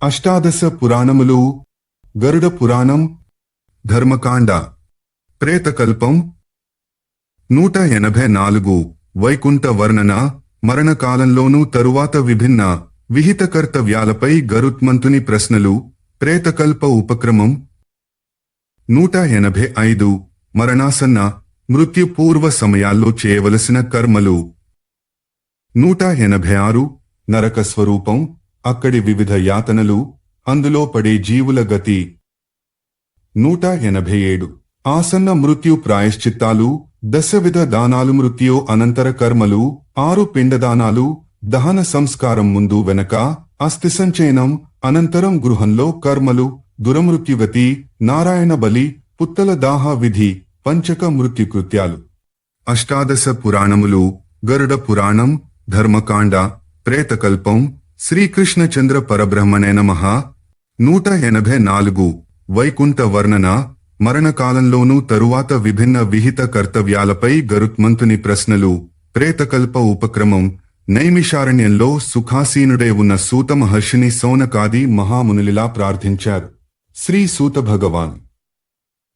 అష్టాదశ పురాణములు గరుడ పురాణం ధర్మకాండ ప్రేతకల్పం 184 వైకుంఠ వర్ణన మరణకాలంలోనూ తరువాత విభిన్న విహిత కర్తవ్యాలపై గరుత్మంతుని ప్రశ్నలు ప్రేతకల్ప ఉపక్రమం 185 మరణాసన్న మృత్యుపూర్వ సమయాల్లో చేయవలసిన కర్మలు 186 నరక స్వరూపం అక్కడి వివిధ యాతనలు అందులో పడే జీవుల గతి 187 ఆసన్న మృత్యు ప్రాయశ్చిత్తాలు దశవిధ దానాలు మృత్యు అనంతర కర్మలు 6 పిండదానాలు దహన సంస్కారం ముందు వెనక అస్థి సంచయనం అనంతరం గృహంలో కర్మలు దురమృత్యుగతి నారాయణ బలి పుత్తల దాహ విధి పంచక మృత్యుకృత్యాలు అష్టాదశ పురాణములు గరుడ పురాణం ధర్మకాండ ప్రేతకల్పం శ్రీకృష్ణచంద్ర పరబ్రహ్మణే నమః 184 వైకుంఠ వర్ణన మరణకాలంలోనూ తరువాత విభిన్న విహిత కర్తవ్యాలపై గరుత్మంతుని ప్రశ్నలు ప్రేతకల్ప ఉపక్రమం నైమిషారణ్యంలో సుఖాసీనుడై ఉన్న సూత మహర్షిని సౌనకాది మహామునులిలా ప్రార్థించారు. శ్రీ సూత భగవాన్,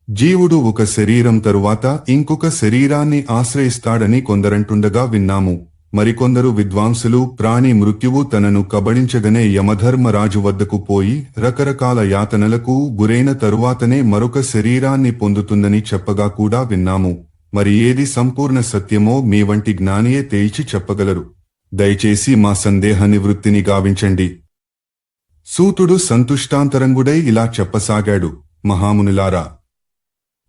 జీవుడు ఒక శరీరం తరువాత ఇంకొక శరీరాన్ని ఆశ్రయిస్తాడని కొందరంటుండగా విన్నాము. మరికొందరు విద్వాంసులు ప్రాణి మృత్యువు తనను కబళించగనే యమధర్మరాజు వద్దకు పోయి రకరకాల యాతనలకు గురైన తరువాతనే మరొక శరీరాన్ని పొందుతుందని చెప్పగా కూడా విన్నాము. మరి ఏది సంపూర్ణ సత్యమో మీ వంటి జ్ఞానియే తేల్చి చెప్పగలరు. దయచేసి మా సందేహ నివృత్తిని గావించండి. సూతుడు సంతుష్టాంతరంగుడై ఇలా చెప్పసాగాడు. మహామునులారా,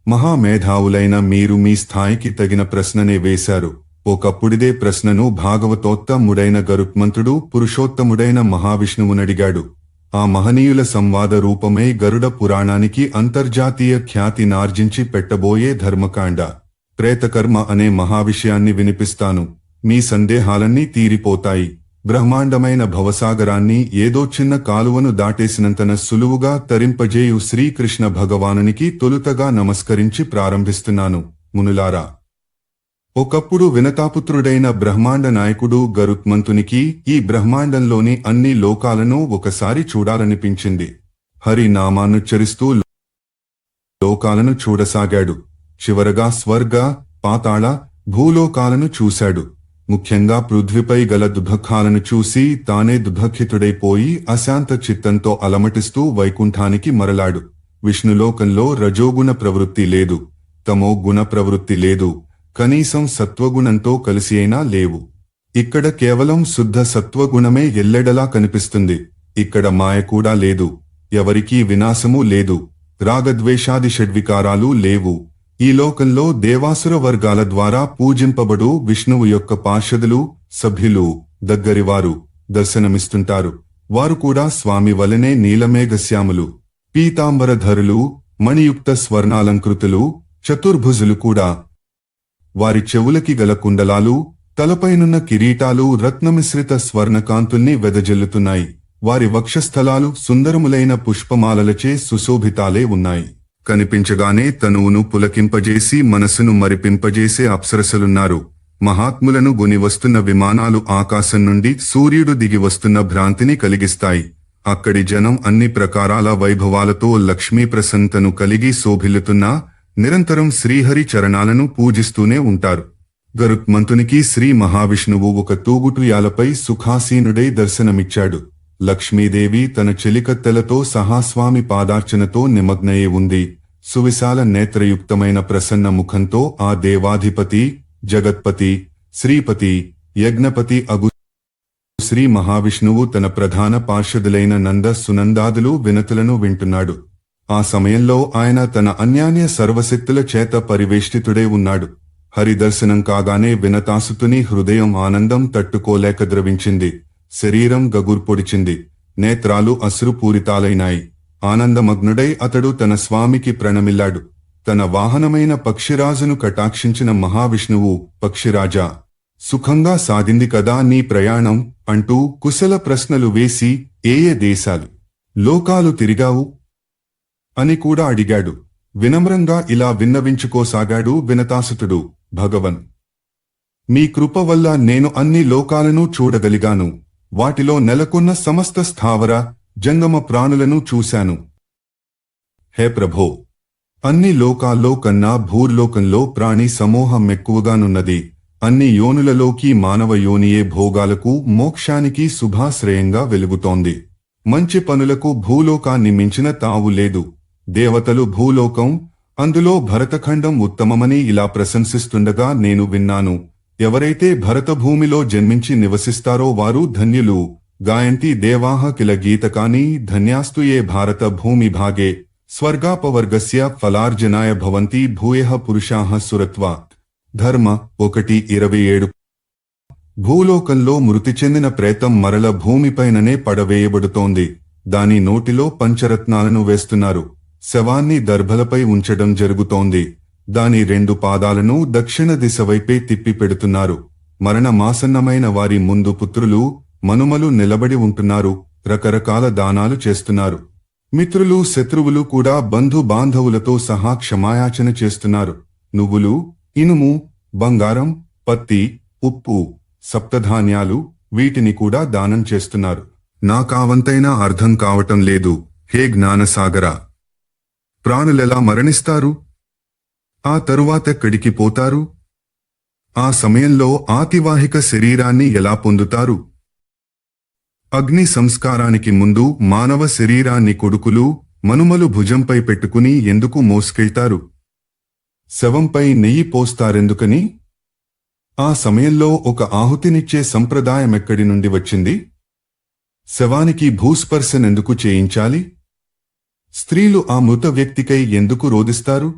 మహామేధావులైన మీరు మీ స్థాయికి తగిన ప్రశ్ననే వేశారు. ఒకప్పుడిదే ప్రశ్నను భాగవతోత్తముడైన గరుత్మంతుడు పురుషోత్తముడైన మహావిష్ణువునడిగాడు. ఆ మహనీయుల సంవాద రూపమే గరుడ పురాణానికి అంతర్జాతీయ ఖ్యాతి నార్జించి పెట్టబోయే ధర్మకాండ ప్రేతకర్మ అనే మహావిషయాన్ని వినిపిస్తాను. మీ సందేహాలన్నీ తీరిపోతాయి. బ్రహ్మాండమైన భవసాగరాన్ని ఏదో చిన్న కాలువను దాటేసినంతన సులువుగా తరింపజేయు శ్రీకృష్ణ భగవానునికి తొలుతగా నమస్కరించి ప్రారంభిస్తున్నాను. మునులారా, ఒకప్పుడు వినతాపుత్రుడైన బ్రహ్మాండ నాయకుడు గరుత్మంతునికి ఈ బ్రహ్మాండంలోని అన్ని లోకాలను ఒకసారి చూడాలనిపించింది. హరి నామానుచ్చరిస్తూ లోకాలను చూడసాగాడు. చివరగా స్వర్గ, పాతాళ, భూలోకాలను చూశాడు. ముఖ్యంగా పృథ్వీపై గల దుఃఖాలను చూసి తానే దుఃఖితుడైపోయి అశాంత చిత్తంతో అలమటిస్తూ వైకుంఠానికి మరలాడు. విష్ణులోకంలో రజోగుణ ప్రవృత్తి లేదు, తమో గుణ ప్రవృత్తి లేదు, కనీసం సత్వగుణంతో కలిసి అయినా లేవు. ఇక్కడ కేవలం శుద్ధ సత్వగుణమే ఎల్లెడలా కనిపిస్తుంది. ఇక్కడ మాయ కూడా లేదు, ఎవరికీ వినాశమూ లేదు, రాగద్వేషాది షడ్వికారాలు లేవు. ఈ లోకంలో దేవాసుర వర్గాల ద్వారా పూజింపబడు విష్ణువు యొక్క పార్షదులు, సభ్యులు, దగ్గరివారు దర్శనమిస్తుంటారు. వారు కూడా స్వామి వలనే నీలమేఘశ్యాములు, పీతాంబరధరులు, మణియుక్త స్వర్ణాలంకృతులు, చతుర్భుజులు కూడా. వారి చెవులకి గల కుండలాలు, తలపైనున్న కిరీటాలు రత్నమిశ్రిత స్వర్ణకాంతుల్ని వెదజల్లుతున్నాయి. వారి వక్షస్థలాలు సుందరములైన పుష్పమాలలచే సుశోభితాలే ఉన్నాయి. కనిపించగానే తనువును పులకింపజేసి మనసును మరిపింపజేసే అప్సరసలున్నారు. మహాత్ములను గొనివస్తున్న విమానాలు ఆకాశం నుండి సూర్యుడు దిగి వస్తున్న భ్రాంతిని కలిగిస్తాయి. అక్కడి జనం అన్ని ప్రకారాల వైభవాలతో లక్ష్మీ ప్రసన్నతను కలిగి శోభిల్లుతున్నా నిరంతరం శ్రీహరి చరణాలను పూజిస్తూనే ఉంటారు. గరుత్మంతునికి శ్రీ మహావిష్ణువు ఒక తూగుటుయాలపై సుఖాసీనుడై దర్శనమిచ్చాడు. లక్ష్మీదేవి తన చెలికత్తెలతో సహా స్వామి పాదార్చనతో నిమగ్నయే ఉంది. సువిశాల నేత్రయుక్తమైన ప్రసన్న ముఖంతో ఆ దేవాధిపతి, జగత్పతి, శ్రీపతి, యజ్ఞపతి అగు శ్రీ మహావిష్ణువు తన ప్రధాన పార్షదులైన నంద సునందాదులు వినతులను వింటున్నాడు. ఆ సమయంలో ఆయన తన అన్యాన్య సర్వశక్తుల చేత పరివేష్టితుడై ఉన్నాడు. హరిదర్శనం కాగానే వినతాసుతుని హృదయం ఆనందం తట్టుకోలేక ద్రవించింది. శరీరం గగుర్పొడిచింది. నేత్రాలు అశ్రుపూరితాలైనాయి. ఆనందమగ్నుడై అతడు తన స్వామికి ప్రణమిల్లాడు. తన వాహనమైన పక్షిరాజును కటాక్షించిన మహావిష్ణువు, పక్షిరాజా, సుఖంగా సాగింది కదా నీ ప్రయాణం అంటూ కుశల ప్రశ్నలు వేసి ఏ దేశాలు, లోకాలు తిరిగావు అని కూడా అడిగాడు. వినమ్రంగా ఇలా విన్నవించుకోసాగాడు వినతాసుతుడు. భగవన్, మీ కృప వల్ల నేను అన్ని లోకాలను చూడగలిగాను. వాటిలో నెలకొన్న సమస్త స్థావర జంగమ ప్రాణులను చూశాను. హే ప్రభో, అన్ని లోకాల్లో కన్నా భూర్లోకంలో ప్రాణి సమూహం ఎక్కువగానున్నది. అన్ని యోనులలోకి మానవ యోనియే భోగాలకు మోక్షానికి శుభాశ్రయంగా వెలుగుతోంది. మంచి పనులకు భూలోకాన్ని మించిన తావు లేదు. దేవతలు భూలోకం, అందులో భరతఖండం ఉత్తమమని ఇలా ప్రశంసిస్తుండగా నేను విన్నాను. ఎవరైతే భరతభూమిలో జన్మించి నివసిస్తారో వారు ధన్యులు. గాయంతి దేవాః కిల గీతకాని ధన్యాస్తు ఏ భారత భూమి భాగే స్వర్గాపవర్గస్య ఫలార్జనాయ భవంతి భూయః పురుషాః సురత్వాత్. ధర్మ 1:27. భూలోకంలో మృతి చెందిన ప్రేతం మరల భూమిపైననే పడవేయబడుతోంది. దాని నోటిలో పంచరత్నాలను వేస్తున్నారు. శవాన్ని దర్భలపై ఉంచడం జరుగుతోంది. దాని 2 పాదాలను దక్షిణ దిశ వైపే తిప్పి పెడుతున్నారు. మరణమాసన్నమైన వారి ముందు పుత్రులు, మనుమలు నిలబడి ఉంటున్నారు. రకరకాల దానాలు చేస్తున్నారు. మిత్రులు, శత్రువులు కూడా బంధు బాంధవులతో సహా క్షమాయాచన చేస్తున్నారు. నువ్వులు, ఇనుము, బంగారం, పత్తి, ఉప్పు, సప్తధాన్యాలు, వీటిని కూడా దానం చేస్తున్నారు. నాకావంతైనా అర్థం కావటం లేదు. హే జ్ఞానసాగరా, ప్రాణులెలా మరణిస్తారు? ఆ తరువాతెక్కడికి పోతారు? ఆ సమయంలో ఆతివాహిక శరీరాన్ని ఎలా పొందుతారు? అగ్ని సంస్కారానికి ముందు మానవ శరీరాన్ని కొడుకులు, మనుమలు భుజంపై పెట్టుకుని ఎందుకు మోసుకెళ్తారు? శవంపై నెయ్యి పోస్తారెందుకని? ఆ సమయంలో ఒక ఆహుతినిచ్చే సంప్రదాయమెక్కడి నుండి వచ్చింది? శవానికి భూస్పర్శనెందుకు చేయించాలి? స్త్రీలు ఆ మృత వ్యక్తికై ఎందుకు రోదిస్తారు?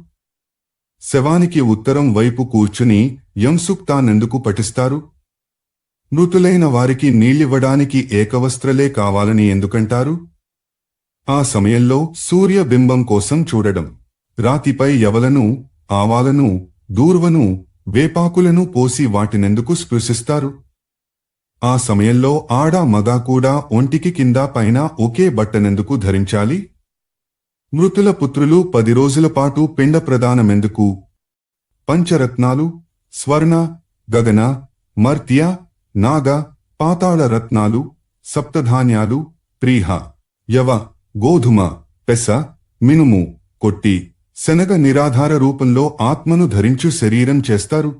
శవానికి ఉత్తరం వైపు కూర్చుని యంసూక్తానెందుకు పఠిస్తారు? మృతులైన వారికి నీళ్లివ్వడానికి ఏకవస్త్రలే కావాలని ఎందుకంటారు? ఆ సమయంలో సూర్యబింబం కోసం చూడడం, రాతిపై యవలను, ఆవాలను, దూర్వను, వేపాకులను పోసి వాటినెందుకు స్పృశిస్తారు? ఆ సమయంలో ఆడ మగ కూడా ఒంటికి కింద పైన ఒకే బట్టనెందుకు ధరించాలి? మృతుల పుత్రులు 10 రోజుల పాటు పిండ ప్రదానమెందుకు? పంచరత్నాలు, స్వర్ణ, గగన, మర్త్య, నాగ, పాతాళ రత్నాలు, సప్తధాన్యాలు, ప్రీహ, యవ, గోధుమ, పెస, మినుము, కొట్టి, శనగ నిరాధార రూపంలో ఆత్మను ధరించు శరీరం చేస్తారు.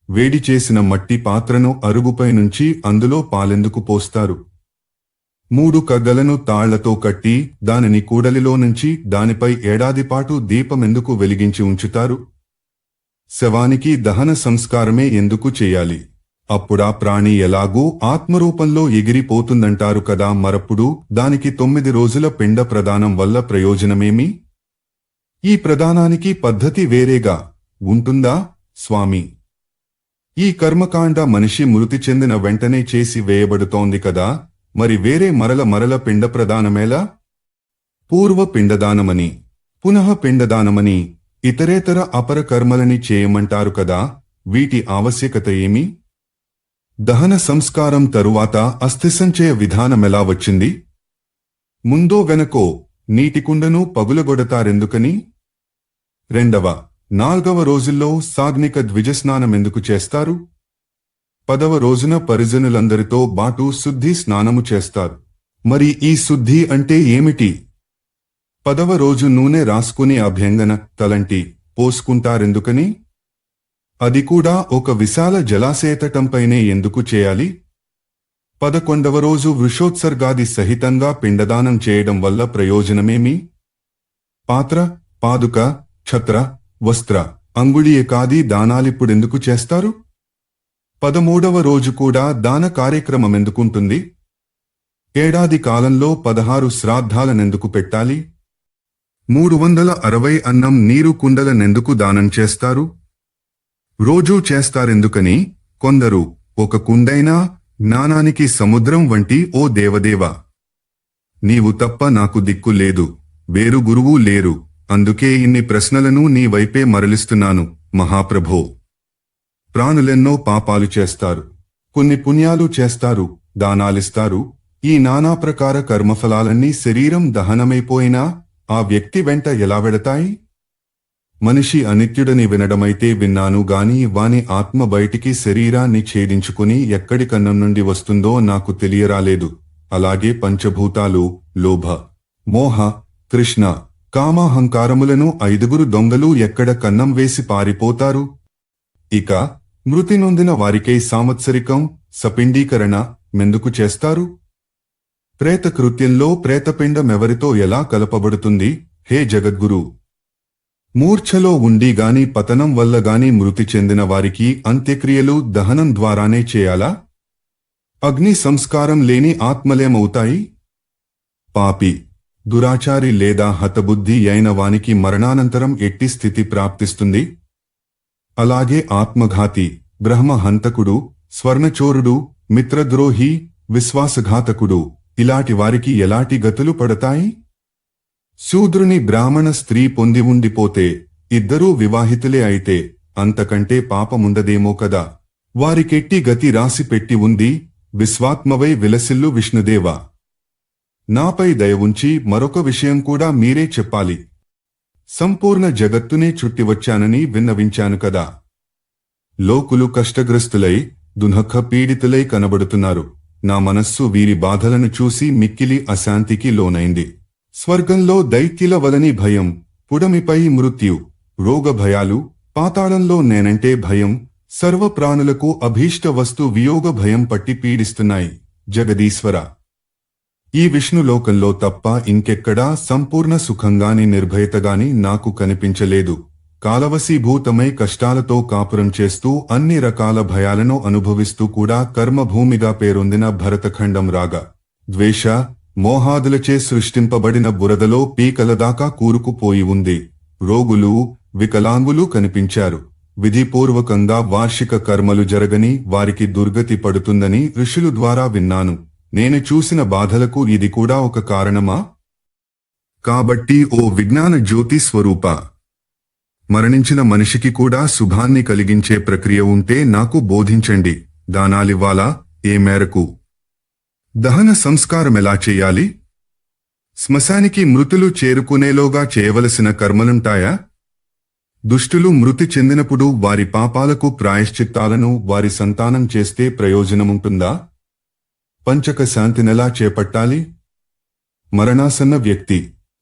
వేడి చేసిన మట్టి పాత్రను అరుగుపై నుంచి అందులో పాలెందుకు పోస్తారు? 3 కగ్గలను తాళ్లతో కట్టి దానిని కూడలిలో నుంచి దానిపై ఏడాదిపాటు దీపమెందుకు వెలిగించి ఉంచుతారు? శవానికి దహన సంస్కారమే ఎందుకు చేయాలి? అప్పుడా ప్రాణి ఎలాగూ ఆత్మరూపంలో ఎగిరిపోతుందంటారు కదా. మరప్పుడు దానికి 9 రోజుల పిండ ప్రదానం వల్ల ప్రయోజనమేమి? ఈ ప్రదానానికి పద్ధతి వేరేగా ఉంటుందా స్వామి? ఈ కర్మకాండ మనిషి మృతి చెందిన వెంటనే చేసి వేయబడుతోంది కదా, మరి వేరే మరల పిండ ప్రదానమేలా? పూర్వ పిండదానమని, పునః పిండదానమని, ఇతరేతర అపర కర్మలని చేయమంటారు కదా. వీటి ఆవశ్యకత ఏమి? దహన సంస్కారం తరువాత అస్థిసంచయ విధానమెలా వచ్చింది? ముందో వెనకో నీటికుండను పగులగొడతారెందుకని? 2వ, 4వ రోజుల్లో సాగ్నిక ద్విజస్నానమెందుకు చేస్తారు? 10వ రోజున పరిజనులందరితో బాటు శుద్ధి స్నానము చేస్తారు. మరి ఈ శుద్ధి అంటే ఏమిటి? 10వ రోజు నూనె రాసుకుని అభ్యంగన, తలంటి పోసుకుంటారెందుకని? అది కూడా ఒక విశాల జలాశయతటంపైనే ఎందుకు చేయాలి? 11వ రోజు వృషోత్సర్గాది సహితంగా పిండదానం చేయడం వల్ల ప్రయోజనమేమి? పాత్ర, పాదుక, ఛత్ర, వస్త్ర, అంగుళీయకాది దానాలిప్పుడెందుకు చేస్తారు? 13వ రోజు కూడా దాన కార్యక్రమమెందుకుంటుంది? ఏడాది కాలంలో 16 శ్రాద్ధాలనెందుకు పెట్టాలి? 360 అన్నం నీరు కుండలనెందుకు దానం చేస్తారు? రోజూ చేస్తారెందుకని? కొందరు, ఒక కుండైనా జ్ఞానానికి సముద్రం వంటి ఓ దేవదేవా, నీవు తప్ప నాకు దిక్కు లేదు, వేరు గురువు లేరు, అందుకే ఇన్ని ప్రశ్నలను నీ వైపే మరలిస్తున్నాను మహాప్రభో. ప్రాణులెన్నో పాపాలు చేస్తారు, కొన్ని పుణ్యాలు చేస్తారు, దానాలిస్తారు. ఈ నానాప్రకార కర్మఫలాలన్నీ శరీరం దహనమైపోయినా ఆ వ్యక్తి వెంట ఎలా వెడతాయి? మనిషి అనిత్యుడని వినడమైతే విన్నాను గాని వాని ఆత్మ బయటికి శరీరాన్ని ఛేదించుకుని ఎక్కడి కన్నం నుండి వస్తుందో నాకు తెలియరాలేదు. అలాగే పంచభూతాలు లోభ మోహ కృష్ణ కామాహంకారములను 5 దొంగలు ఎక్కడ కన్నం వేసి పారిపోతారు? ఇక మృతి నొందిన వారికై సాంవత్సరికం సపిండీకరణ మెందుకు చేస్తారు? ప్రేతకృత్యంలో ప్రేతపిండమెవరితో ఎలా కలపబడుతుంది? హే జగద్గురు, మూర్ఛలో ఉండి గాని పతనం వల్ల గాని మృతి చెందిన వారికి అంత్యక్రియలు దహనం ద్వారానే చేయాలా? అగ్ని సంస్కారం లేని ఆత్మలేమవుతాయి? పాపి దురాచారి లేదా హతబుద్ధి అయిన వానికి మరణానంతరం ఎట్టి స్థితి ప్రాప్తిస్తుంది? అలాగే ఆత్మఘాతి, బ్రహ్మహంతకుడు, స్వర్ణచోరుడు, మిత్రద్రోహి, విశ్వాసఘాతకుడు ఇలాంటి వారికి ఎలాంటి గతులు పడతాయి? శూద్రుని బ్రాహ్మణ స్త్రీ పొంది ఉండిపోతే, ఇద్దరూ వివాహితులే అయితే అంతకంటే పాపముండదేమో కదా. వారికెట్టి గతి రాసిపెట్టి ఉంది. విశ్వాత్మవై విలసిల్లు విష్ణుదేవ, నాపై దయవుంచి మరొక విషయం కూడా మీరే చెప్పాలి. సంపూర్ణ జగత్తునే చుట్టివచ్చానని విన్నవించాను కదా. లోకులు కష్టగ్రస్తులై దుఃఖ పీడితులై కనబడుతున్నారు. నా మనస్సు వీరి బాధలను చూసి మిక్కిలి అశాంతికి లోనైంది. స్వర్గంలో దైత్యుల వలని భయం, పుడమిపై మృత్యు, రోగ భయాలు, పాతాళంలో నేనంటే భయం, సర్వప్రాణులకు అభీష్ట వస్తు వియోగ భయం పట్టి పీడిస్తున్నాయి. జగదీశ్వర, ఈ విష్ణులోకంలో తప్ప ఇంకెక్కడా సంపూర్ణ సుఖంగాని నిర్భయతగాని నాకు కనిపించలేదు. కాలవశీభూతమై కష్టాలతో కాపురం చేస్తూ అన్ని రకాల భయాలను అనుభవిస్తూ కూడా కర్మభూమిగా పేరొందిన భరతఖండం రాగా ద్వేష మోహాదులచే సృష్టింపబడిన బురదలో పీకలదాకా కూరుకుపోయి ఉంది. రోగులు, వికలాంగులు కనిపించారు. విధిపూర్వకంగా వార్షిక కర్మలు జరగని వారికి దుర్గతి పడుతుందని ఋషులు ద్వారా విన్నాను. నేను చూసిన బాధలకు ఇది కూడా ఒక కారణమా? కాబట్టి ఓ విజ్ఞాన జ్యోతి స్వరూప, మరణించిన మనిషికి కూడా శుభాన్ని కలిగించే ప్రక్రియ ఉంటే నాకు బోధించండి. దానాలివ్వాలా? ఏ మేరకు? దహన సంస్కారమెలా చేయాలి? శ్మశానికి మృతులు చేరుకునేలోగా చేయవలసిన కర్మలుంటాయా? దుష్టులు మృతి చెందినప్పుడు వారి పాపాలకు ప్రాయశ్చిత్తాలను వారి సంతానం చేస్తే ప్రయోజనముంటుందా? పంచక శాంతినెలా చేపట్టాలి? మరణాసన్న వ్యక్తి,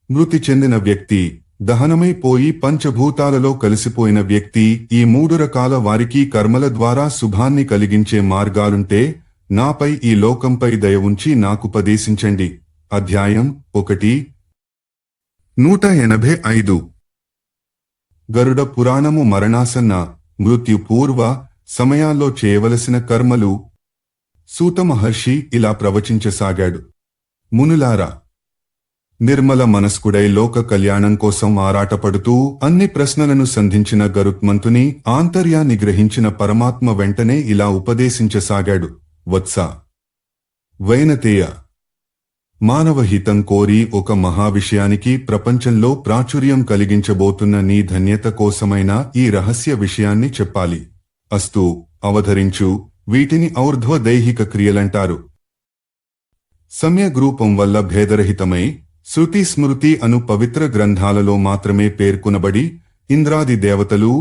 మృతి చెందిన వ్యక్తి, దహనమైపోయి పంచభూతాలలో కలిసిపోయిన వ్యక్తి, ఈ 3 రకాల వారికి కర్మల ద్వారా శుభాన్ని కలిగించే మార్గాలుంటే నాపై ఈ లోకంపై దయ ఉంచి నాకుపదేశించండి. అధ్యాయం 1 185 గరుడ పురాణము మరణాసన్న మృత్యు పూర్వ సమయాల్లో చేయవలసిన కర్మలు. సూత మహర్షి ఇలా ప్రవచించసాగాడు. మునులారా, నిర్మల మనస్కుడై లోక కళ్యాణం కోసం ఆరాటపడుతూ అన్ని ప్రశ్నలను సంధించిన గరుత్మంతుని ఆంతర్యాన్ని గ్రహించిన పరమాత్మ వెంటనే ఇలా ఉపదేశించసాగాడు. వత్స, వైనతేయ, మానవ హితం కోరి ఒక మహావిషయానికి ప్రపంచంలో ప్రాచుర్యం కలిగించబోతున్న నీ ధన్యత కోసమైన ఈ రహస్య విషయాన్ని చెప్పాలి. అస్తు, అవధరించు. వీటిని ఔర్ధ్వ దైహిక క్రియలంటారు. సమ్యగ్రూపం వల్ల భేదరహితమై శృతి స్మృతి అను పవిత్ర గ్రంథాలలో మాత్రమే పేర్కొనబడి ఇంద్రాది దేవతలు,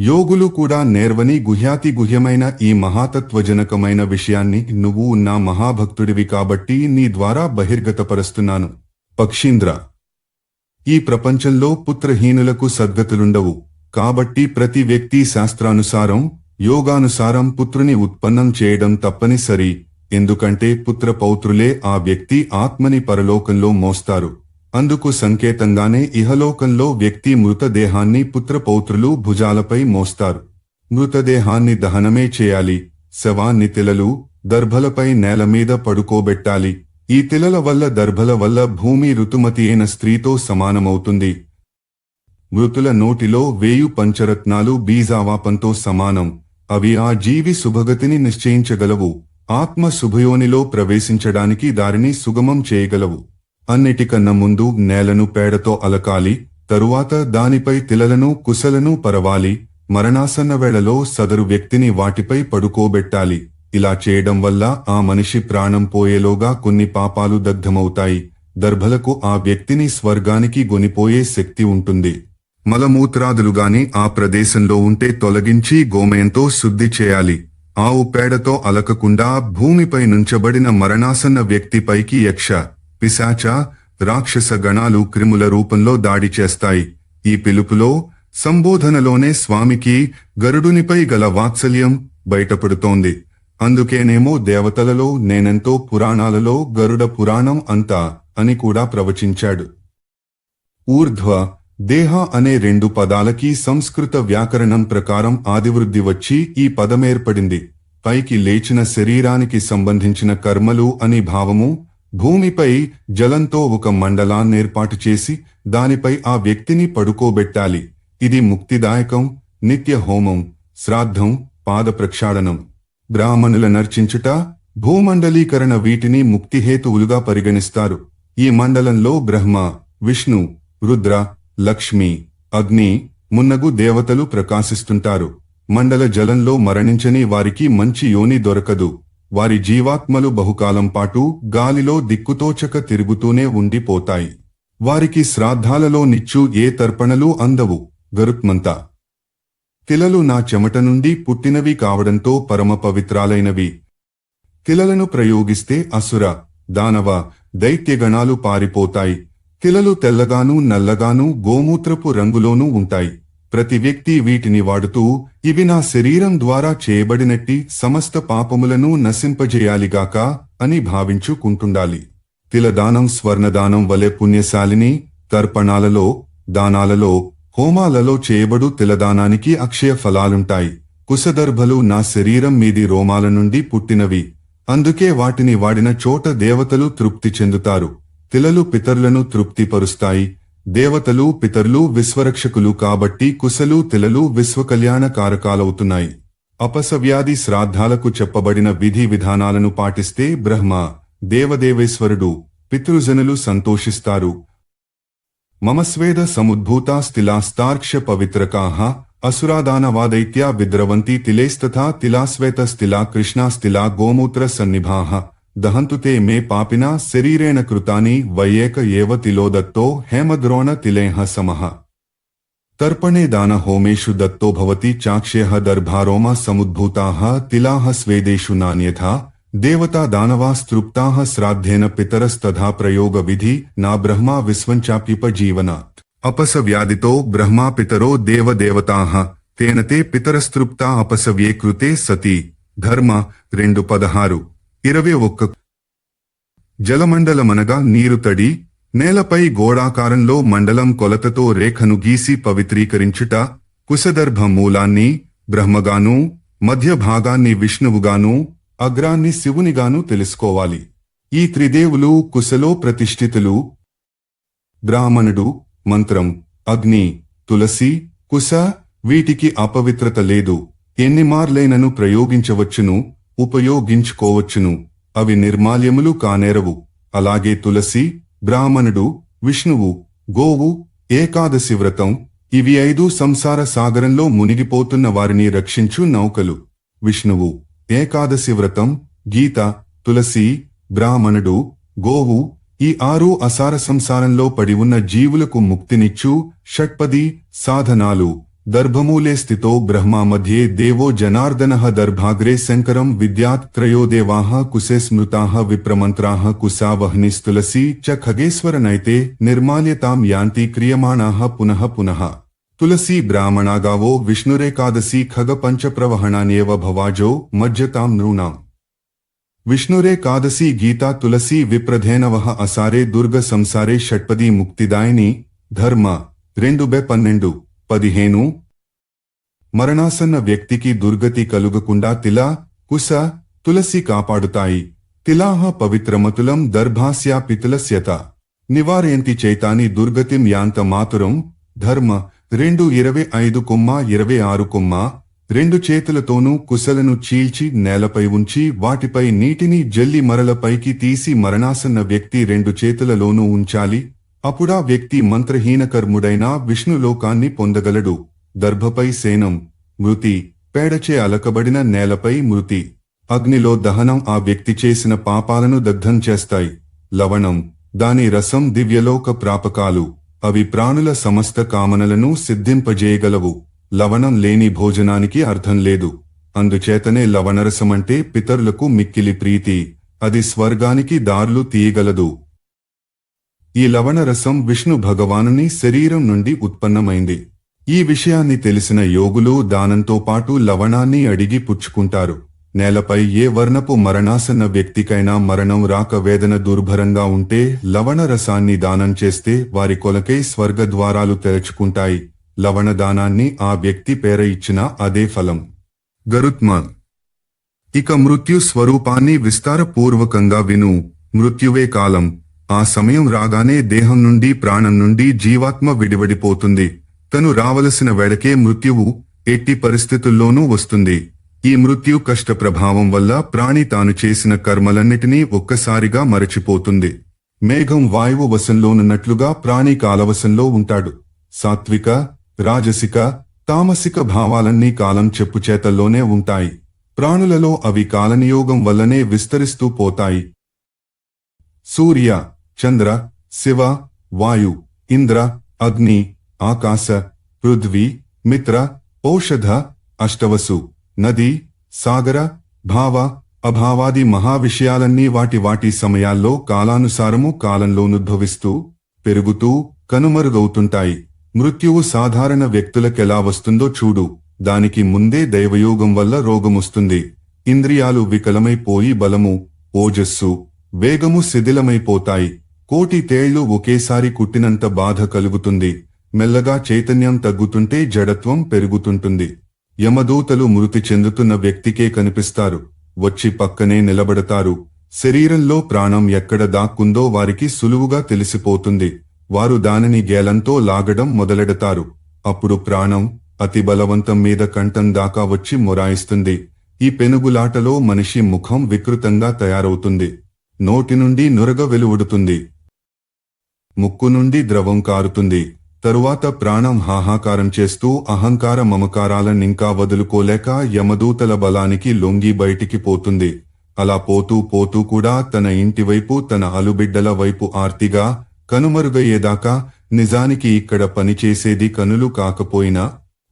యోగులు కూడా నేర్వని గుహ్యాతి గుహ్యమైన ఈ మహాతత్వజనకమైన విషయాన్ని నువ్వు నా మహాభక్తుడివి కాబట్టి నీ ద్వారా బహిర్గతపరుస్తున్నాను. పక్షీంద్ర, ఈ ప్రపంచంలో పుత్రహీనులకు సద్గతులుండవు. కాబట్టి ప్రతి వ్యక్తి శాస్త్రానుసారం, యోగానుసారం పుత్రుని ఉత్పన్నం చేయడం తప్పనిసరి. ఎందుకంటే పుత్ర పౌత్రులే ఆ వ్యక్తి ఆత్మని పరలోకంలో మోస్తారు. అందుకు సంకేతంగానే ఇహలోకంలో వ్యక్తి మృతదేహాన్ని పుత్రపౌత్రులు భుజాలపై మోస్తారు. మృతదేహాన్ని దహనమే చేయాలి. శవాన్ని తిలలు, దర్భలపై నేలమీద పడుకోబెట్టాలి. ఈ తిలల వల్ల, దర్భల వల్ల భూమి ఋతుమతి అయిన స్త్రీతో సమానమవుతుంది. మృతుల నోటిలో 1000 పంచరత్నాలు బీజావాపంతో సమానం. అవి ఆ జీవి శుభగతిని నిశ్చయించగలవు. ఆత్మ శుభయోనిలో ప్రవేశించడానికి దారిని సుగమం చేయగలవు. అన్నిటికన్నా ముందు నేలను పేడతో అలకాలి. తరువాత దానిపై తిలలను, కుశలను పరవాలి. మరణాసన్న వేళలో సదరు వ్యక్తిని వాటిపై పడుకోబెట్టాలి. ఇలా చేయడం వల్ల ఆ మనిషి ప్రాణం పోయేలోగా కొన్ని పాపాలు దగ్ధమవుతాయి. దర్భలకు ఆ వ్యక్తిని స్వర్గానికి గొనిపోయే శక్తి ఉంటుంది. మలమూత్రాదులుగాని ఆ ప్రదేశంలో ఉంటే తొలగించి గోమయంతో శుద్ధి చేయాలి. ఆవు పేడతో అలకకుండా భూమిపై నుంచబడిన మరణాసన్న వ్యక్తిపైకి యక్ష, పిశాచ, రాక్షస గణాలు క్రిముల రూపంలో దాడి చేస్తాయి. ఈ పిలుపులో, సంబోధనలోనే స్వామికి గరుడునిపై గల వాత్సల్యం బయటపడుతోంది. అందుకేనేమో దేవతలలో నేనెంతో పురాణాలలో గరుడ పురాణం అంతా అని కూడా ప్రవచించాడు. ఊర్ధ్వ, దేహ అనే 2 పదాలకి సంస్కృత వ్యాకరణం ప్రకారం ఆదివృద్ధి వచ్చి ఈ పదమేర్పడింది. పైకి లేచిన శరీరానికి సంబంధించిన కర్మలు అని భావము. భూమిపై జలంతో ఒక మండలాన్నేర్పాటు చేసి దానిపై ఆ వ్యక్తిని పడుకోబెట్టాలి. ఇది ముక్తిదాయకం. నిత్య హోమం, శ్రాద్ధం, పాద ప్రక్షాళనం, బ్రాహ్మణుల నర్చించుట, భూమండలీకరణ వీటిని ముక్తిహేతువులుగా పరిగణిస్తారు. ఈ మండలంలో బ్రహ్మ, విష్ణు, రుద్ర, లక్ష్మి, అగ్ని మున్నగు దేవతలు ప్రకాశిస్తుంటారు. మండల జలంలో మరణించని వారికి మంచి యోని దొరకదు. వారి జీవాత్మలు బహుకాలం పాటు గాలిలో దిక్కుతోచక తిరుగుతూనే ఉండిపోతాయి. వారికి శ్రాద్ధాలలో నిచ్చు ఏ తర్పణలు అందవు. గరుత్మంత తిలలు నా చెమట నుండి పుట్టినవి కావడంతో పరమ పవిత్రాలైనవి. తిలలను ప్రయోగిస్తే అసుర, దానవ, దైత్యగణాలు పారిపోతాయి. తిలలు తెల్లగానూ నల్లగానూ గోమూత్రపు రంగులోనూ ఉంటాయి. ప్రతి వ్యక్తి వీటిని వాడుతూ ఇవి నా శరీరం ద్వారా చేయబడినట్టి సమస్త పాపములను నశింపజేయాలిగాక అని భావించుకుంటుండాలి. తిలదానం స్వర్ణదానం వలె పుణ్యశాలిని. తర్పణాలలో, దానాలలో, హోమాలలో చేయబడు తిలదానానికి అక్షయ ఫలాలుంటాయి. కుశదర్భలు నా శరీరం మీది రోమాల నుండి పుట్టినవి. అందుకే వాటిని వాడిన చోట దేవతలు తృప్తి చెందుతారు. తిలలు పితరులను తృప్తిపరుస్తాయి. దేవతలు పితరులు విశ్వరక్షకులు కాబట్టి కుశలు తిలలు విశ్వకల్యాణ కారకాలవుతున్నాయి. అపసవ్యాధి శ్రాద్ధాలకు చెప్పబడిన విధి విధానాలను పాటిస్తే బ్రహ్మ, దేవదేవేశ్వరుడు, పితృజనులు సంతోషిస్తారు. మమస్వేద సముద్భూతాస్తిలాస్తార్క్ష్య పవిత్రకాః అసురాదానవాదైత్యా విద్రవంతి తిలేస్తథా తిలాశ్వేతస్తిలా కృష్ణాస్తిలా గోమూత్ర సన్నిభాః దహంతు తే మే పాపినా శరీరేణ కృతాని వయ్యేక ఏవ తిలోదత్తో హేమద్రోణ తిలేహ సమః. తర్పణే దాన హోమేషు దత్తో భవతి చాక్ష్యః దర్భారోమ సముద్భూతాః తిలాః స్వేదేషు నాన్యథా దేవతా దానవాస్తృప్తాః శ్రాద్ధేన పితరస్తథా ప్రయోగ విధి నా బ్రహ్మా విశ్వంచాప్యుపజీవనాత్. అపసవ్యాధితో బ్రహ్మా పితరో దేవదేవతాః తేన తే పితరస్తృప్తా అపసవ్యే కృతే సతి. ధర్మ 2:16. 21. జలమండలమనగా నీరు తడి, నేలపై గోళాకారంలో మండలం కొలతతో రేఖను గీసి పవిత్రీకరించుట. కుశదర్భ మూలాన్ని బ్రహ్మగానూ, మధ్య భాగాన్ని విష్ణువుగానూ, అగ్రాన్ని శివునిగానూ తెలుసుకోవాలి. ఈ త్రిదేవులు కుశలో ప్రతిష్ఠితులు. బ్రాహ్మణుడు, మంత్రం, అగ్ని, తులసి, కుశ వీటికి అపవిత్రత లేదు. ఎన్ని మార్లైనను ప్రయోగించవచ్చును, ఉపయోగించుకోవచ్చును. అవి నిర్మాల్యములు కానేరవు. అలాగే తులసి, బ్రాహ్మణుడు, విష్ణువు, గోవు, ఏకాదశి వ్రతం ఇవి 5 సంసార సాగరంలో మునిగిపోతున్న వారిని రక్షించు నౌకలు. విష్ణువు, ఏకాదశి వ్రతం, గీత, తులసి, బ్రాహ్మణుడు, గోవు ఈ 6 అసార సంసారంలో పడి ఉన్న జీవులకు ముక్తినిచ్చు షట్పది సాధనాలు. దర్భమూలే స్థితో బ్రహ్మా మధ్యే దేవో జనార్దనః దర్భాగ్రే శంకరం విద్యాత్ త్రయో దేవాః కుశే స్మృతాః విప్రమంత్రాః కుశావహ్నిస్తులసి చ ఖగేశ్వరనైతే నిర్మాల్యతాం యాంతి క్రియమాణాః పునః పునః. తులసి బ్రాహ్మణాగావో విష్ణురేకాదశి ఖగ పంచప్రవహణాన్యేవ భవాజో మజ్జతాం నృణాం. విష్ణురేకాదశి గీతా తులసి విప్రధేనవః అసారే దుర్గ సంసారే షట్పది ముక్తిదాయిని. ధర్మ 2:12. 15. మరణాసన్న వ్యక్తికి దుర్గతి కలుగకుండా తిల, కుశ, తులసి కాపాడుతాయి. తిలాహ పవిత్రమతులం దర్భాస్యా పితులస్యత నివారయంతి చైతాని దుర్గతిం యాంత మాతురం. ధర్మ 2:25-26. 2 చేతులతోనూ కుశలను చీల్చి నేలపై ఉంచి వాటిపై నీటిని జల్లి మరల పైకి తీసి మరణాసన్న వ్యక్తి 2 చేతులలోనూ ఉంచాలి. అప్పుడా వ్యక్తి మంత్రహీనకర్ముడైన విష్ణులోకాన్ని పొందగలడు. దర్భపై సేనం, మృతి, పేడచే అలకబడిన నేలపై మృతి. అగ్నిలో దహనం ఆ వ్యక్తి చేసిన పాపాలను దగ్ధం చేస్తాయి. లవణం, దాని రసం దివ్యలోక ప్రాపకాలు. అవి ప్రాణుల సమస్త కామనలను సిద్ధింపజేయగలవు. లవణం లేని భోజనానికి అర్థం లేదు. అందుచేతనే లవణరసమంటే పితరులకు మిక్కిలి ప్రీతి, అది స్వర్గానికి దార్లు తీయగలదు. ఈ లవణరసం విష్ణు భగవానుని శరీరం నుండి ఉత్పన్నమైంది. ఈ విషయాన్ని తెలిసిన యోగులు దానంతో పాటు లవణాన్ని అడిగి పుచ్చుకుంటారు. నేలపై ఏ వర్ణపు మరణాసన్న వ్యక్తికైనా మరణం రాక వేదన దుర్భరంగా ఉంటే లవణ రసాన్ని దానం చేస్తే వారి కొలకై స్వర్గద్వారాలు తెరుచుకుంటాయి. లవణ దానాన్ని ఆ వ్యక్తి పేర ఇచ్చిన అదే ఫలం. గరుత్మాన్. ఇక మృత్యు స్వరూపాన్ని విస్తారపూర్వకంగా విను. మృత్యువే కాలం. ఆ సమయం రాగానే దేహం నుండి ప్రాణం నుండి జీవాత్మ విడివడిపోతుంది. తను రావలసిన వేళకే మృత్యువు ఎట్టి పరిస్థితుల్లోనూ వస్తుంది. ఈ మృత్యు కష్ట ప్రభావం వల్ల ప్రాణి తాను చేసిన కర్మలన్నిటినీ ఒక్కసారిగా మరచిపోతుంది. మేఘం వాయువు వశంలోనున్నట్లుగా ప్రాణి కాలవశంలో ఉంటాడు. సాత్విక, రాజసిక, తామసిక భావాలన్నీ కాలం చెప్పుచేతల్లోనే ఉంటాయి. ప్రాణులలో అవి కాలనియోగం వల్లనే విస్తరిస్తూ పోతాయి. సూర్య, చంద్ర, శివ, వాయు, ఇంద్ర, అగ్ని, ఆకాశ, పృథ్వీ, మిత్ర, ఔషధ, అష్టవసు, నది, సాగర, భావ, అభావాది మహావిషయాలన్నీ వాటి వాటి సమయాల్లో కాలానుసారము కాలంలోనుద్భవిస్తూ పెరుగుతూ కనుమరుగవుతుంటాయి. మృత్యువు సాధారణ వ్యక్తులకెలా వస్తుందో చూడు. దానికి ముందే దైవయోగం వల్ల రోగమొస్తుంది. ఇంద్రియాలు వికలమైపోయి బలము, ఓజస్సు, వేగము శిథిలమైపోతాయి. కోటి తేళ్లు ఒకేసారి కుట్టినంత బాధ కలుగుతుంది. మెల్లగా చైతన్యం తగ్గుతుంటే జడత్వం పెరుగుతుంటుంది. యమదూతలు మృతి చెందుతున్న వ్యక్తికే కనిపిస్తారు. వచ్చి పక్కనే నిలబడతారు. శరీరంలో ప్రాణం ఎక్కడ దాక్కుందో వారికి సులువుగా తెలిసిపోతుంది. వారు దానిని గేలంతో లాగడం మొదలెడతారు. అప్పుడు ప్రాణం అతి బలవంతం మీద కంఠం దాకా వచ్చి మొరాయిస్తుంది. ఈ పెనుగులాటలో మనిషి ముఖం వికృతంగా తయారవుతుంది. నోటి నుండి నురగ వెలువడుతుంది. ముక్కు నుండి ద్రవం కారుతుంది. తరువాత ప్రాణం హాహాకారం చేస్తూ అహంకార మమకారాలనింకా వదులుకోలేక యమదూతల బలానికి లొంగి బయటికి పోతుంది. అలా పోతూ పోతూ కూడా తన ఇంటివైపు, తన అలుబిడ్డల వైపు ఆర్తిగా కనుమరుగయ్యేదాకా నిజానికి ఇక్కడ పనిచేసేది కనులు కాకపోయినా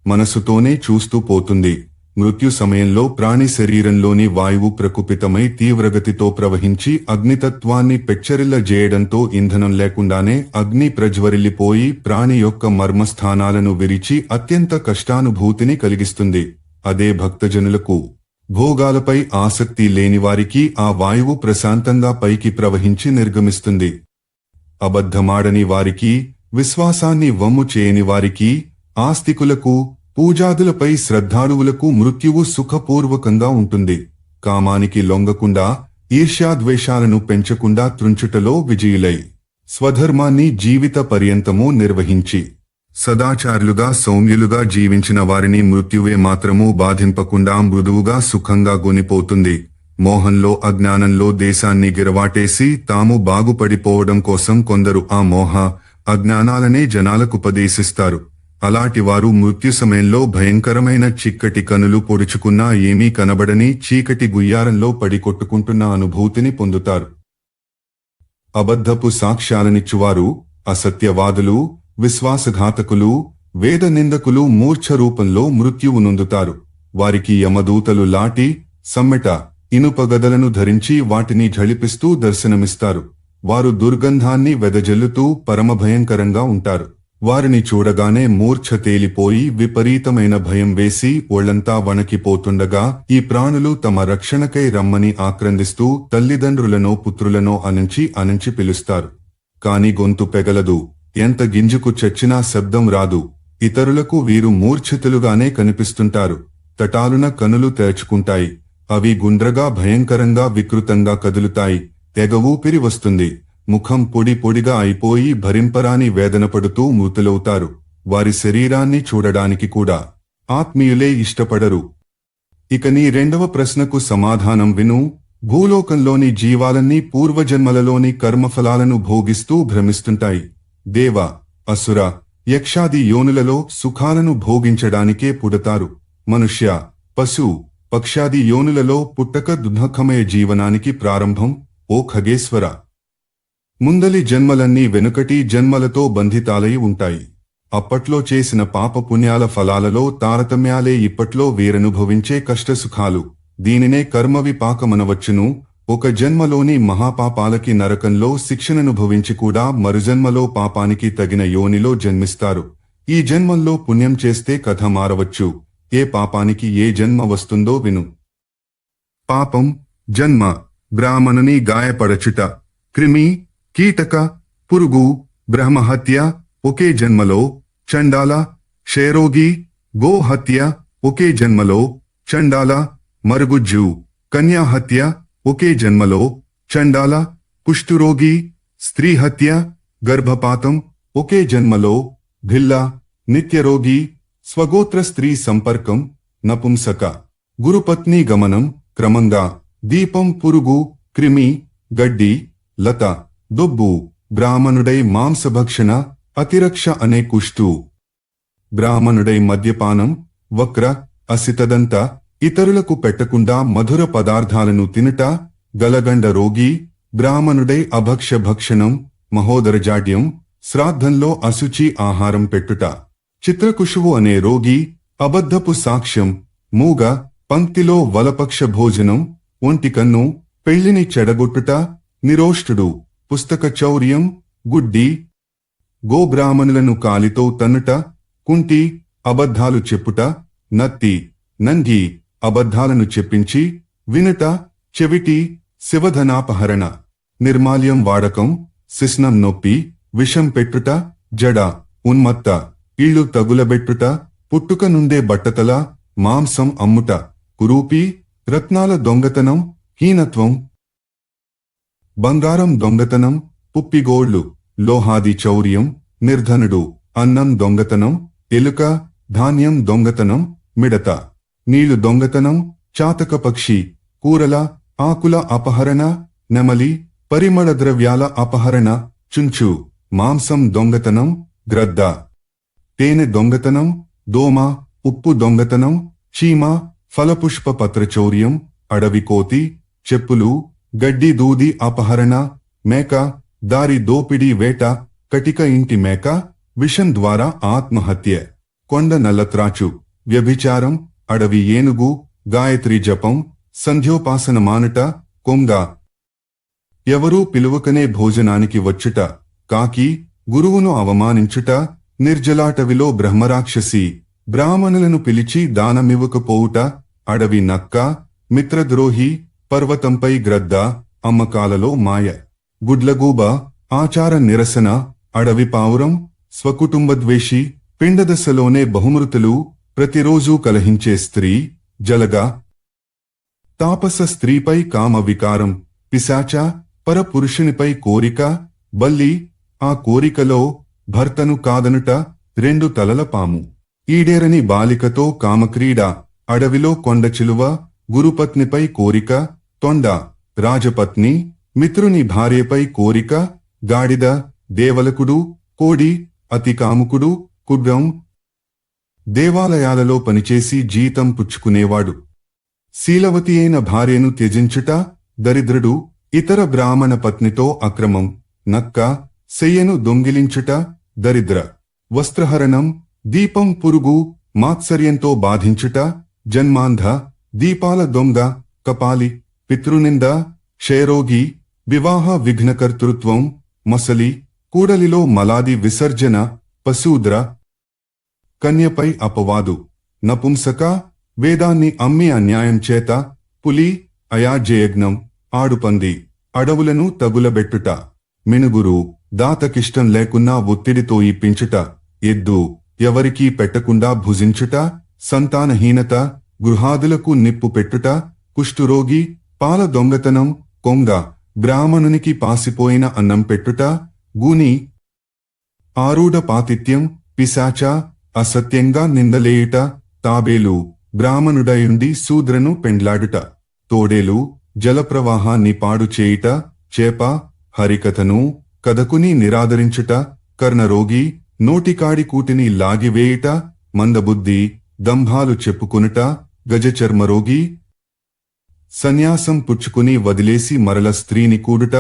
మనసుతోనే చూస్తూ పోతుంది. మృత్యు సమయంలో ప్రాణి శరీరంలోని వాయువు ప్రకుపితమై తీవ్రగతితో ప్రవహించి అగ్నితత్వాన్ని పెచ్చరిల్లజేయడంతో ఇంధనం లేకుండానే అగ్ని ప్రజ్వరిల్లిపోయి ప్రాణి యొక్క మర్మస్థానాలను విరిచి అత్యంత కష్టానుభూతిని కలిగిస్తుంది. అదే భక్తజనులకు, భోగాలపై ఆసక్తి లేనివారికి ఆ వాయువు ప్రశాంతంగా పైకి ప్రవహించి నిర్గమిస్తుంది. అబద్ధమాడని వారికి, విశ్వాసాన్ని వమ్ము చేయని వారికి, ఆస్తికులకు, పూజాదులపై శ్రద్ధాళువులకు మృత్యువు సుఖపూర్వకంగా ఉంటుంది. కామానికి లొంగకుండా, ఈర్ష్యాద్వేషాలను పెంచకుండా త్రుంచుటలో విజయులై స్వధర్మాన్ని జీవిత పర్యంతము నిర్వహించి సదాచారులుగా సౌమ్యులుగా జీవించిన వారిని మృత్యువే మాత్రము బాధింపకుండా మృదువుగా సుఖంగా గొనిపోతుంది. మోహంలో, అజ్ఞానంలో దేశాన్ని గిరవాటేసి తాము బాగుపడిపోవడం కోసం కొందరు ఆ మోహ అజ్ఞానాలనే జనాలకుపదేశిస్తారు. అలాంటి వారు మృత్యు సమయంలో భయంకరమైన చిక్కటి కనులు పొడుచుకున్నా ఏమీ కనబడని చీకటి గుయ్యారంలో పడి కొట్టుకుంటున్న అనుభూతిని పొందుతారు. అబద్ధపు సాక్ష్యాలనిచ్చువారు, అసత్యవాదులు, విశ్వాసఘాతకులు, వేద నిందకులు మూర్ఛ రూపంలో మృత్యువు నొందుతారు. వారికి యమదూతలు లాటి, సమ్మెట, ఇనుపగదలను ధరించి వాటిని ఝళిపిస్తూ దర్శనమిస్తారు. వారు దుర్గంధాన్ని వెదజల్లుతూ పరమభయంకరంగా ఉంటారు. వారిని చూడగానే మూర్ఛ తేలిపోయి విపరీతమైన భయం వేసి ఒళ్లంతా వణకిపోతుండగా ఈ ప్రాణులు తమ రక్షణకై రమ్మని ఆక్రందిస్తూ తల్లిదండ్రులనో పుత్రులనో అనంచి పిలుస్తారు. కాని గొంతు పెగలదు. ఎంత గింజుకు చచ్చినా శబ్దం రాదు. ఇతరులకు వీరు మూర్ఛితులుగానే కనిపిస్తుంటారు. తటాలున కనులు తెరుచుకుంటాయి. అవి గుండ్రగా భయంకరంగా వికృతంగా కదులుతాయి. తెగ ఊపిరి వస్తుంది. ముఖం పొడి పొడిగా అయిపోయి భరింపరాని వేదనపడుతూ మృతులవుతారు. వారి శరీరాన్ని చూడడానికి కూడా ఆత్మీయులే ఇష్టపడరు. ఇక నీ రెండవ ప్రశ్నకు సమాధానం విను. భూలోకంలోని జీవాలన్నీ పూర్వజన్మలలోని కర్మఫలాలను భోగిస్తూ భ్రమిస్తుంటాయి. దేవ, అసుర, యక్షాది యోనులలో సుఖాలను భోగించడానికే పుడతారు. మనుష్య, పశు, పక్షాది యోనులలో పుట్టక దుఃఖమయ జీవనానికి ప్రారంభం. ఓ ఖగేశ్వర! ముందలి జన్మలన్నీ వెనుకటి జన్మలతో బంధితాలై ఉంటాయి. అప్పట్లో చేసిన పాపపుణ్యాల ఫలాలలో తారతమ్యాలే ఇప్పట్లో వీరనుభవించే కష్టసుఖాలు. దీనినే కర్మవిపాకమనవచ్చును. ఒక జన్మలోని మహాపాపాలకి నరకంలో శిక్షననుభవించి కూడా మరుజన్మలో పాపానికి తగిన యోనిలో జన్మిస్తారు. ఈ జన్మల్లో పుణ్యం చేస్తే కథ మారవచ్చు. ఏ పాపానికి ఏ జన్మ వస్తుందో విను. పాపం జన్మ. బ్రాహ్మణుని గాయపడచుట. క్రిమి, కీటక, పురుగు, బ్రహ్మహత్య ఒకే జన్మలో. చండాల, క్షయరోగి, గోహత్య ఒకే జన్మలో. చండాల, మరుగుజ్జు, కన్యాహత్య ఒకే జన్మలో. చండాల, కుష్ఠురోగి, స్త్రీహత్య, గర్భపాతం ఒకే జన్మలో. భిల్ల, నిత్యరోగి, స్వగోత్ర స్త్రీ సంపర్కం, నపుంసక, గురుపత్ని గమనం క్రమంగా. దీపం పురుగు, క్రిమి, గడ్డి, లత, దొబ్బు, బ్రాహ్మణుడై మాంసభక్షణ, అతిరక్ష అనే కుష్టు. బ్రాహ్మణుడై మద్యపానం, వక్ర, అసితదంత, ఇతరులకు పెట్టకుండా మధుర పదార్థాలను తినుట. గలగండ రోగి, బ్రాహ్మణుడై అభక్ష భక్షణం, మహోదరజాడ్యం, శ్రాద్ధంలో అశుచి ఆహారం పెట్టుట. చిత్రకుశువు అనే రోగి, అబద్ధపు సాక్ష్యం, మూగ, పంక్తిలో వలపక్ష భోజనం, ఒంటికన్ను, పెళ్లిని చెడగొట్టుట. నిరోష్టుడు, పుస్తక చౌర్యం, గుడ్డి, గోబ్రాహ్మణులను కాలితో తన్నుట. కుంటి, అబద్ధాలు చెప్పుట. నత్తి, నంగి, అబద్ధాలను చెప్పించి వినుట. చెవిటి, శివధనాపహరణ. నిర్మాల్యం వాడకం, శిస్నం నొప్పి, విషం పెట్టుట. జడ, ఉన్మత్త, ఇళ్ళు తగులబెట్టుట. పుట్టుక నుండే బట్టతల, మాంసం అమ్ముట. కురూపి, రత్నాల దొంగతనం, హీనత్వం. బంగారం దొంగతనం, పుప్పిగోళ్లు, లోహాది చౌర్యం. నిర్ధనుడు, అన్నం దొంగతనం. ఎలుక, ధాన్యం దొంగతనం. మిడత, నీళ్లు దొంగతనం. చాతక పక్షి, కూరల, ఆకుల అపహరణ. నెమలి, పరిమళ ద్రవ్యాల అపహరణ. చుంచు, మాంసం దొంగతనం. గ్రద్ద, తేనె దొంగతనం. దోమ, ఉప్పు దొంగతనం. చీమ, ఫలపుష్ప పత్రచౌర్యం. అడవి కోతి, చెప్పులు, గడ్డి దూది అపహరణ. మేక, దారి దోపిడీ వేట. కటిక ఇంటి మేక, విషం ద్వారా ఆత్మహత్య. కొండ నల్లత్రాచు, వ్యభిచారం. అడవి ఏనుగు, గాయత్రి జపం, సంధ్యోపాసన మానుట. కొంగ, ఎవరూ పిలువకనే భోజనానికి వచ్చుట. కాకి, గురువును అవమానించుట. నిర్జలాటవిలో బ్రహ్మరాక్షసి, బ్రాహ్మణులను పిలిచి దానమివ్వకపోవుట. అడవి నక్క, మిత్రద్రోహి, పర్వతంపై గ్రద్ద, అమ్మకాలలో మాయ. గుడ్లగూబ, ఆచార నిరసన. అడవి పావురం, స్వకుటుంబద్వేషి, పిండదశలోనే బహుమృతులు, ప్రతిరోజూ కలహించే స్త్రీ. జలగ, తాపస స్త్రీపై కామ వికారం. పిశాచ, పరపురుషునిపై కోరిక. బల్లి, ఆ కోరికలో భర్తను కాదనుట. రెండు తలల పాము, ఈడేరని బాలికతో కామక్రీడ. అడవిలో కొండచిలువ, గురుపత్నిపై కోరిక. తొండ, రాజపత్ని, మిత్రుని భార్యపై కోరిక. గాడిద, దేవలకుడు. కోడి, అతి కాముకుడు. కుడ్రం, దేవాలయాలలో పనిచేసి జీతం పుచ్చుకునేవాడు. శీలవతి అయిన భార్యను త్యజించుట. దరిద్రుడు, ఇతర బ్రాహ్మణ పత్నితో అక్రమం. నక్క, శయ్యను దొంగిలించుట. దరిద్ర, వస్త్రహరణం. దీపం పురుగు, మాత్సర్యంతో బాధించుట. జన్మాంధ, దీపాల దొంగ. కపాలి, పితృనింద. క్షయరోగి, వివాహ విఘ్నకర్తృత్వం. మొసలి, కూడలిలో మలాది విసర్జన. పశూద్ర, కన్యపై అపవాదు. నపుంసక, వేదాన్ని అమ్మి అన్యాయం చేత. పులి, అయాజ్యయజ్ఞం. ఆడుపంది, అడవులను తగులబెట్టుట. మినుగురు, దాతకిష్టం లేకున్నా ఒత్తిడితో ఇప్పించుట. ఎద్దు, ఎవరికీ పెట్టకుండా భుజించుట. సంతానహీనత, గృహాదులకు నిప్పు పెట్టుట. కుష్ఠురోగి, పాల దొంగతనం. కొంగ, బ్రాహ్మణునికి పాసిపోయిన అన్నం పెట్టుట. గూని, ఆరూఢ పాతిథ్యం. పిశాచ, అసత్యంగా నిందలేయుట. తాబేలు, బ్రాహ్మణుడయుండి శూద్రను పెండ్లాడుట. తోడేలు, జలప్రవాహాన్ని పాడు చేయుట. చేప, హరికథను, కథకుని నిరాదరించుట. కర్ణరోగి, నోటికాడి కూటిని లాగివేయుట. మందబుద్ధి, దంభాలు చెప్పుకొనుట. గజచర్మరోగి, సన్యాసం పుచ్చుకుని వదిలేసి మరల స్త్రీని కూడుట.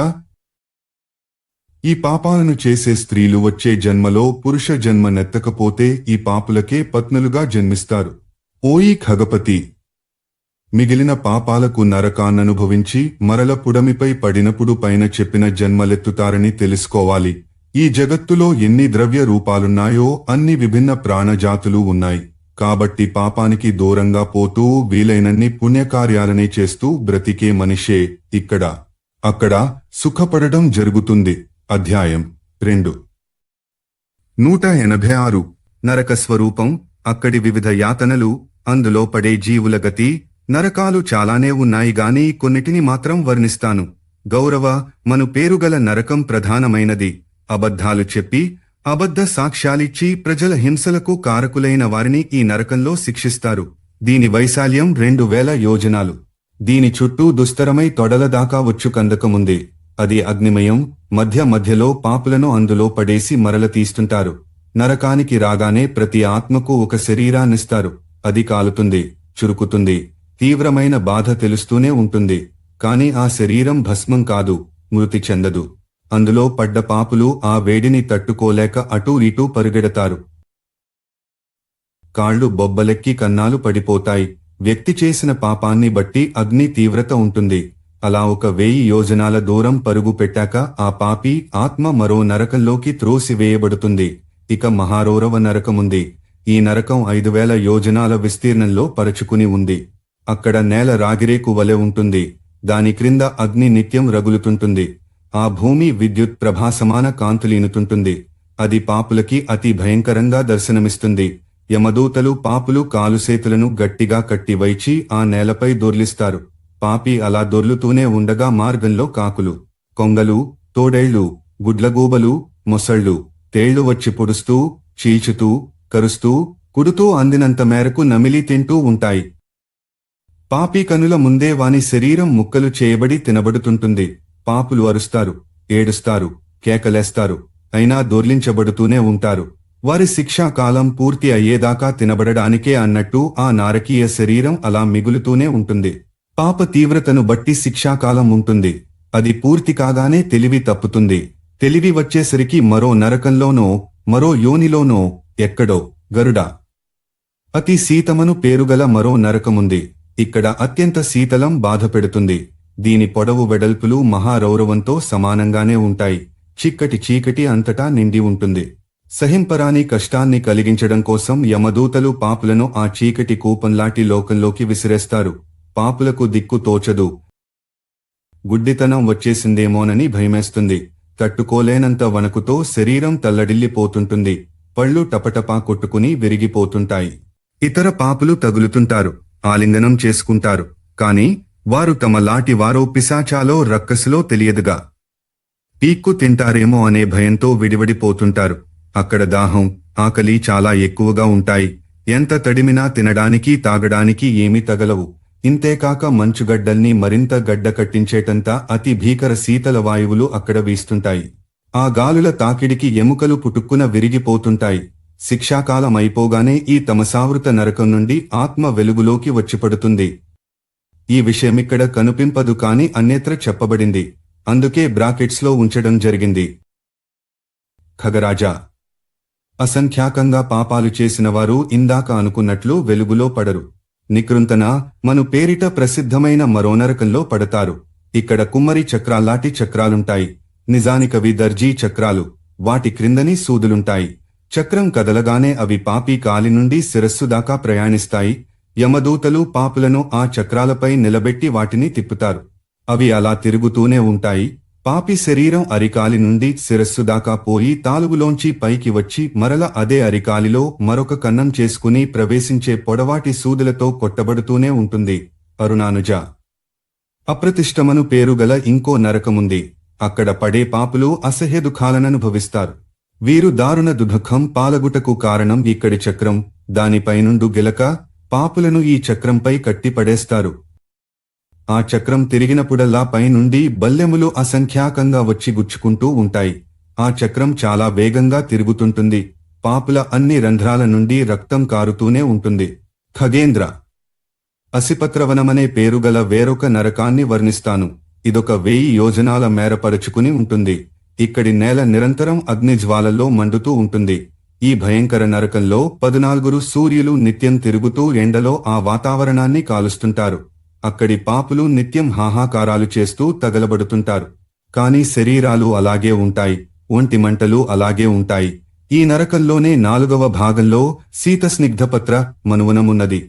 ఈ పాపాలను చేసే స్త్రీలు వచ్చే జన్మలో పురుష జన్మ నెత్తకపోతే ఈ పాపులకే పత్నులుగా జన్మిస్తారు. ఓయి ఖగపతి, మిగిలిన పాపాలకు నరకాన్ననుభవించి మరల పుడమిపై పడినప్పుడు పైన చెప్పిన జన్మలెత్తుతారని తెలుసుకోవాలి. ఈ జగత్తులో ఎన్ని ద్రవ్య రూపాలున్నాయో అన్ని విభిన్న ప్రాణజాతులు ఉన్నాయి. కాబట్టి పాపానికి దూరంగా పోతూ వీలైనన్ని పుణ్యకార్యాలనే చేస్తూ బ్రతికే మనిషే ఇక్కడ అక్కడ సుఖపడడం జరుగుతుంది. అధ్యాయం 2 186 నరక స్వరూపం, అక్కడి వివిధ యాతనలు, అందులో పడే జీవుల గతి. నరకాలు చాలానే ఉన్నాయి గాని కొన్నిటిని మాత్రం వర్ణిస్తాను. గౌరవ మను పేరుగల నరకం ప్రధానమైనది. అబద్ధాలు చెప్పి అబద్ధ సాక్ష్యాలిచ్చి ప్రజల హింసలకు కారకులైన వారిని ఈ నరకంలో శిక్షిస్తారు. దీని వైశాల్యం 2000 యోజనాలు. దీని చుట్టూ దుస్తరమై తొడల దాకా వచ్చు కందకముంది. అది అగ్నిమయం. మధ్య మధ్యలో పాపులను అందులో పడేసి మరల తీస్తుంటారు. నరకానికి రాగానే ప్రతి ఆత్మకు ఒక శరీరాన్నిస్తారు. అది కాలుతుంది, చురుకుతుంది, తీవ్రమైన బాధ తెలుస్తూనే ఉంటుంది. కాని ఆ శరీరం భస్మం కాదు, మృతి చెందదు. అందులో పడ్డ పాపులు ఆ వేడిని తట్టుకోలేక అటూ ఇటూ పరుగెడతారు. కాళ్లు బొబ్బలెక్కి కన్నాలు పడిపోతాయి. వ్యక్తి చేసిన పాపాన్ని బట్టి అగ్ని తీవ్రత ఉంటుంది. అలా 1000 యోజనాల దూరం పరుగు పెట్టాక ఆ పాపి ఆత్మ మరో నరకంలోకి త్రోసివేయబడుతుంది. ఇక మహారౌరవ నరకముంది. ఈ నరకం 5000 యోజనాల విస్తీర్ణంలో పరచుకుని ఉంది. అక్కడ నేల రాగిరేకు వలె ఉంటుంది. దాని క్రింద అగ్ని నిత్యం రగులుతుంటుంది. ఆ భూమి విద్యుత్ ప్రభాసమాన కాంతులీనుతుంటుంది. అది పాపులకి అతి భయంకరంగా దర్శనమిస్తుంది. యమదూతలు పాపులు కాలుసేతులను గట్టిగా కట్టి వైచి ఆ నేలపై దొర్లిస్తారు. పాపి అలా దొర్లుతూనే ఉండగా మార్గంలో కాకులు, కొంగలు, తోడేళ్లు, గుడ్లగూబలు, మొసళ్ళు, తేళ్లు వచ్చి పొడుస్తూ, చీల్చుతూ, కరుస్తూ, కుడుతూ అందినంత మేరకు నమిలి తింటూ ఉంటాయి. పాపి కనుల ముందే వాని శరీరం ముక్కలు చేయబడి తినబడుతుంటుంది. పాపులు అరుస్తారు, ఏడుస్తారు, కేకలేస్తారు. అయినా దొర్లించబడుతూనే ఉంటారు. వారి శిక్షాకాలం పూర్తి అయ్యేదాకా తినబడడానికే అన్నట్టు ఆ నారకీయ శరీరం అలా మిగులుతూనే ఉంటుంది. పాప తీవ్రతను బట్టి శిక్షాకాలం ఉంటుంది. అది పూర్తి కాగానే తెలివి తప్పుతుంది. తెలివి వచ్చేసరికి మరో నరకంలోనో మరో యోనిలోనో ఎక్కడో గరుడ అతి శీతమను పేరుగల మరో నరకముంది. ఇక్కడ అత్యంత శీతలం బాధపెడుతుంది. దీని పొడవు వెడల్పులు మహారౌరవంతో సమానంగానే ఉంటాయి. చిక్కటి చీకటి అంతటా నిండి ఉంటుంది. సహింపరాని కష్టాన్ని కలిగించడం కోసం యమదూతలు పాపులను ఆ చీకటి కూపంలాంటి లోకంలోకి విసిరేస్తారు. పాపులకు దిక్కు తోచదు. గుడ్డితనం వచ్చేసిందేమోనని భయమేస్తుంది. తట్టుకోలేనంత వణుకుతో శరీరం తల్లడిల్లిపోతుంటుంది. పళ్ళు టపటపా కొట్టుకుని విరిగిపోతుంటాయి. ఇతర పాపులు తగులుతుంటారు, ఆలింగనం చేసుకుంటారు. కాని వారు తమ లాటి వారో పిశాచాలో రక్కసులో తెలియదుగా పీక్కు తింటారేమో అనే భయంతో విడివడిపోతుంటారు. అక్కడ దాహం, ఆకలి చాలా ఎక్కువగా ఉంటాయి. ఎంత తడిమినా తినడానికి తాగడానికి ఏమీ తగలవు. ఇంతేకాక మంచుగడ్డల్ని మరింత గడ్డ కట్టించేటంత అతి భీకర శీతల వాయువులు అక్కడ వీస్తుంటాయి. ఆ గాలుల తాకిడికి ఎముకలు పుటుక్కున విరిగిపోతుంటాయి. శిక్షాకాలం అయిపోగానే ఈ తమసావృత నరకం నుండి ఆత్మ వెలుగులోకి వచ్చిపడుతుంది. ఈ విషయమిక్కడ కనుపింపదు కాని అన్యత్ర చెప్పబడింది. అందుకే బ్రాకెట్స్లో ఉంచడం జరిగింది. ఖగరాజా, అసంఖ్యాకంగా పాపాలు చేసినవారు ఇందాక అనుకున్నట్లు వెలుగులో పడరు. నికృంతన మను పేరిట ప్రసిద్ధమైన మరో నరకంలో పడతారు. ఇక్కడ కుమ్మరి చక్రాల్లాంటి చక్రాలుంటాయి. నిజానికవి దర్జీ చక్రాలు. వాటి క్రిందని సూదులుంటాయి. చక్రం కదలగానే అవి పాపి కాలి నుండి శిరస్సు దాకా ప్రయాణిస్తాయి. యమదూతలు పాపులను ఆ చక్రాలపై నిలబెట్టి వాటిని తిప్పుతారు. అవి అలా తిరుగుతూనే ఉంటాయి. పాపి శరీరం అరికాలి నుండి శిరస్సు దాకా పోయి తాలుగులోంచి పైకి వచ్చి మరల అదే అరికాలిలో మరొక కన్నం చేసుకుని ప్రవేశించే పొడవాటి సూదులతో కొట్టబడుతూనే ఉంటుంది. అరుణానుజ, అప్రతిష్టమను పేరుగల ఇంకో నరకముంది. అక్కడ పడే పాపులు అసహ్య దుఃఖాలననుభవిస్తారు. వీరు దారుణ దుఃఖం పాలగుటకు కారణం ఇక్కడి చక్రం. దానిపైనుండు గిలక పాపులను ఈ చక్రంపై కట్టిపడేస్తారు. ఆ చక్రం తిరిగినప్పుడల్లా పైనుండి బల్లెములు అసంఖ్యాకంగా వచ్చి గుచ్చుకుంటూ ఉంటాయి. ఆ చక్రం చాలా వేగంగా తిరుగుతుంటుంది. పాపుల అన్ని రంధ్రాల నుండి రక్తం కారుతూనే ఉంటుంది. ఖగేంద్ర, అసిపత్రవనమనే పేరుగల వేరొక నరకాన్ని వర్ణిస్తాను. ఇదొక 1000 యోజనాల మేర పరుచుకుని ఉంటుంది. ఇక్కడి నేల నిరంతరం అగ్నిజ్వాలల్లో మండుతూ ఉంటుంది. ఈ భయంకర నరకంలో 14 సూర్యులు నిత్యం తిరుగుతూ ఎండలో ఆ వాతావరణాన్ని కాలుస్తుంటారు. అక్కడి పాపులు నిత్యం హాహాకారాలు చేస్తూ తగలబడుతుంటారు. కాని శరీరాలు అలాగే ఉంటాయి, ఒంటి మంటలు అలాగే ఉంటాయి. ఈ నరకంలోనే 4వ భాగంలో శీతస్నిగ్ధపత్ర మనువనమున్నది.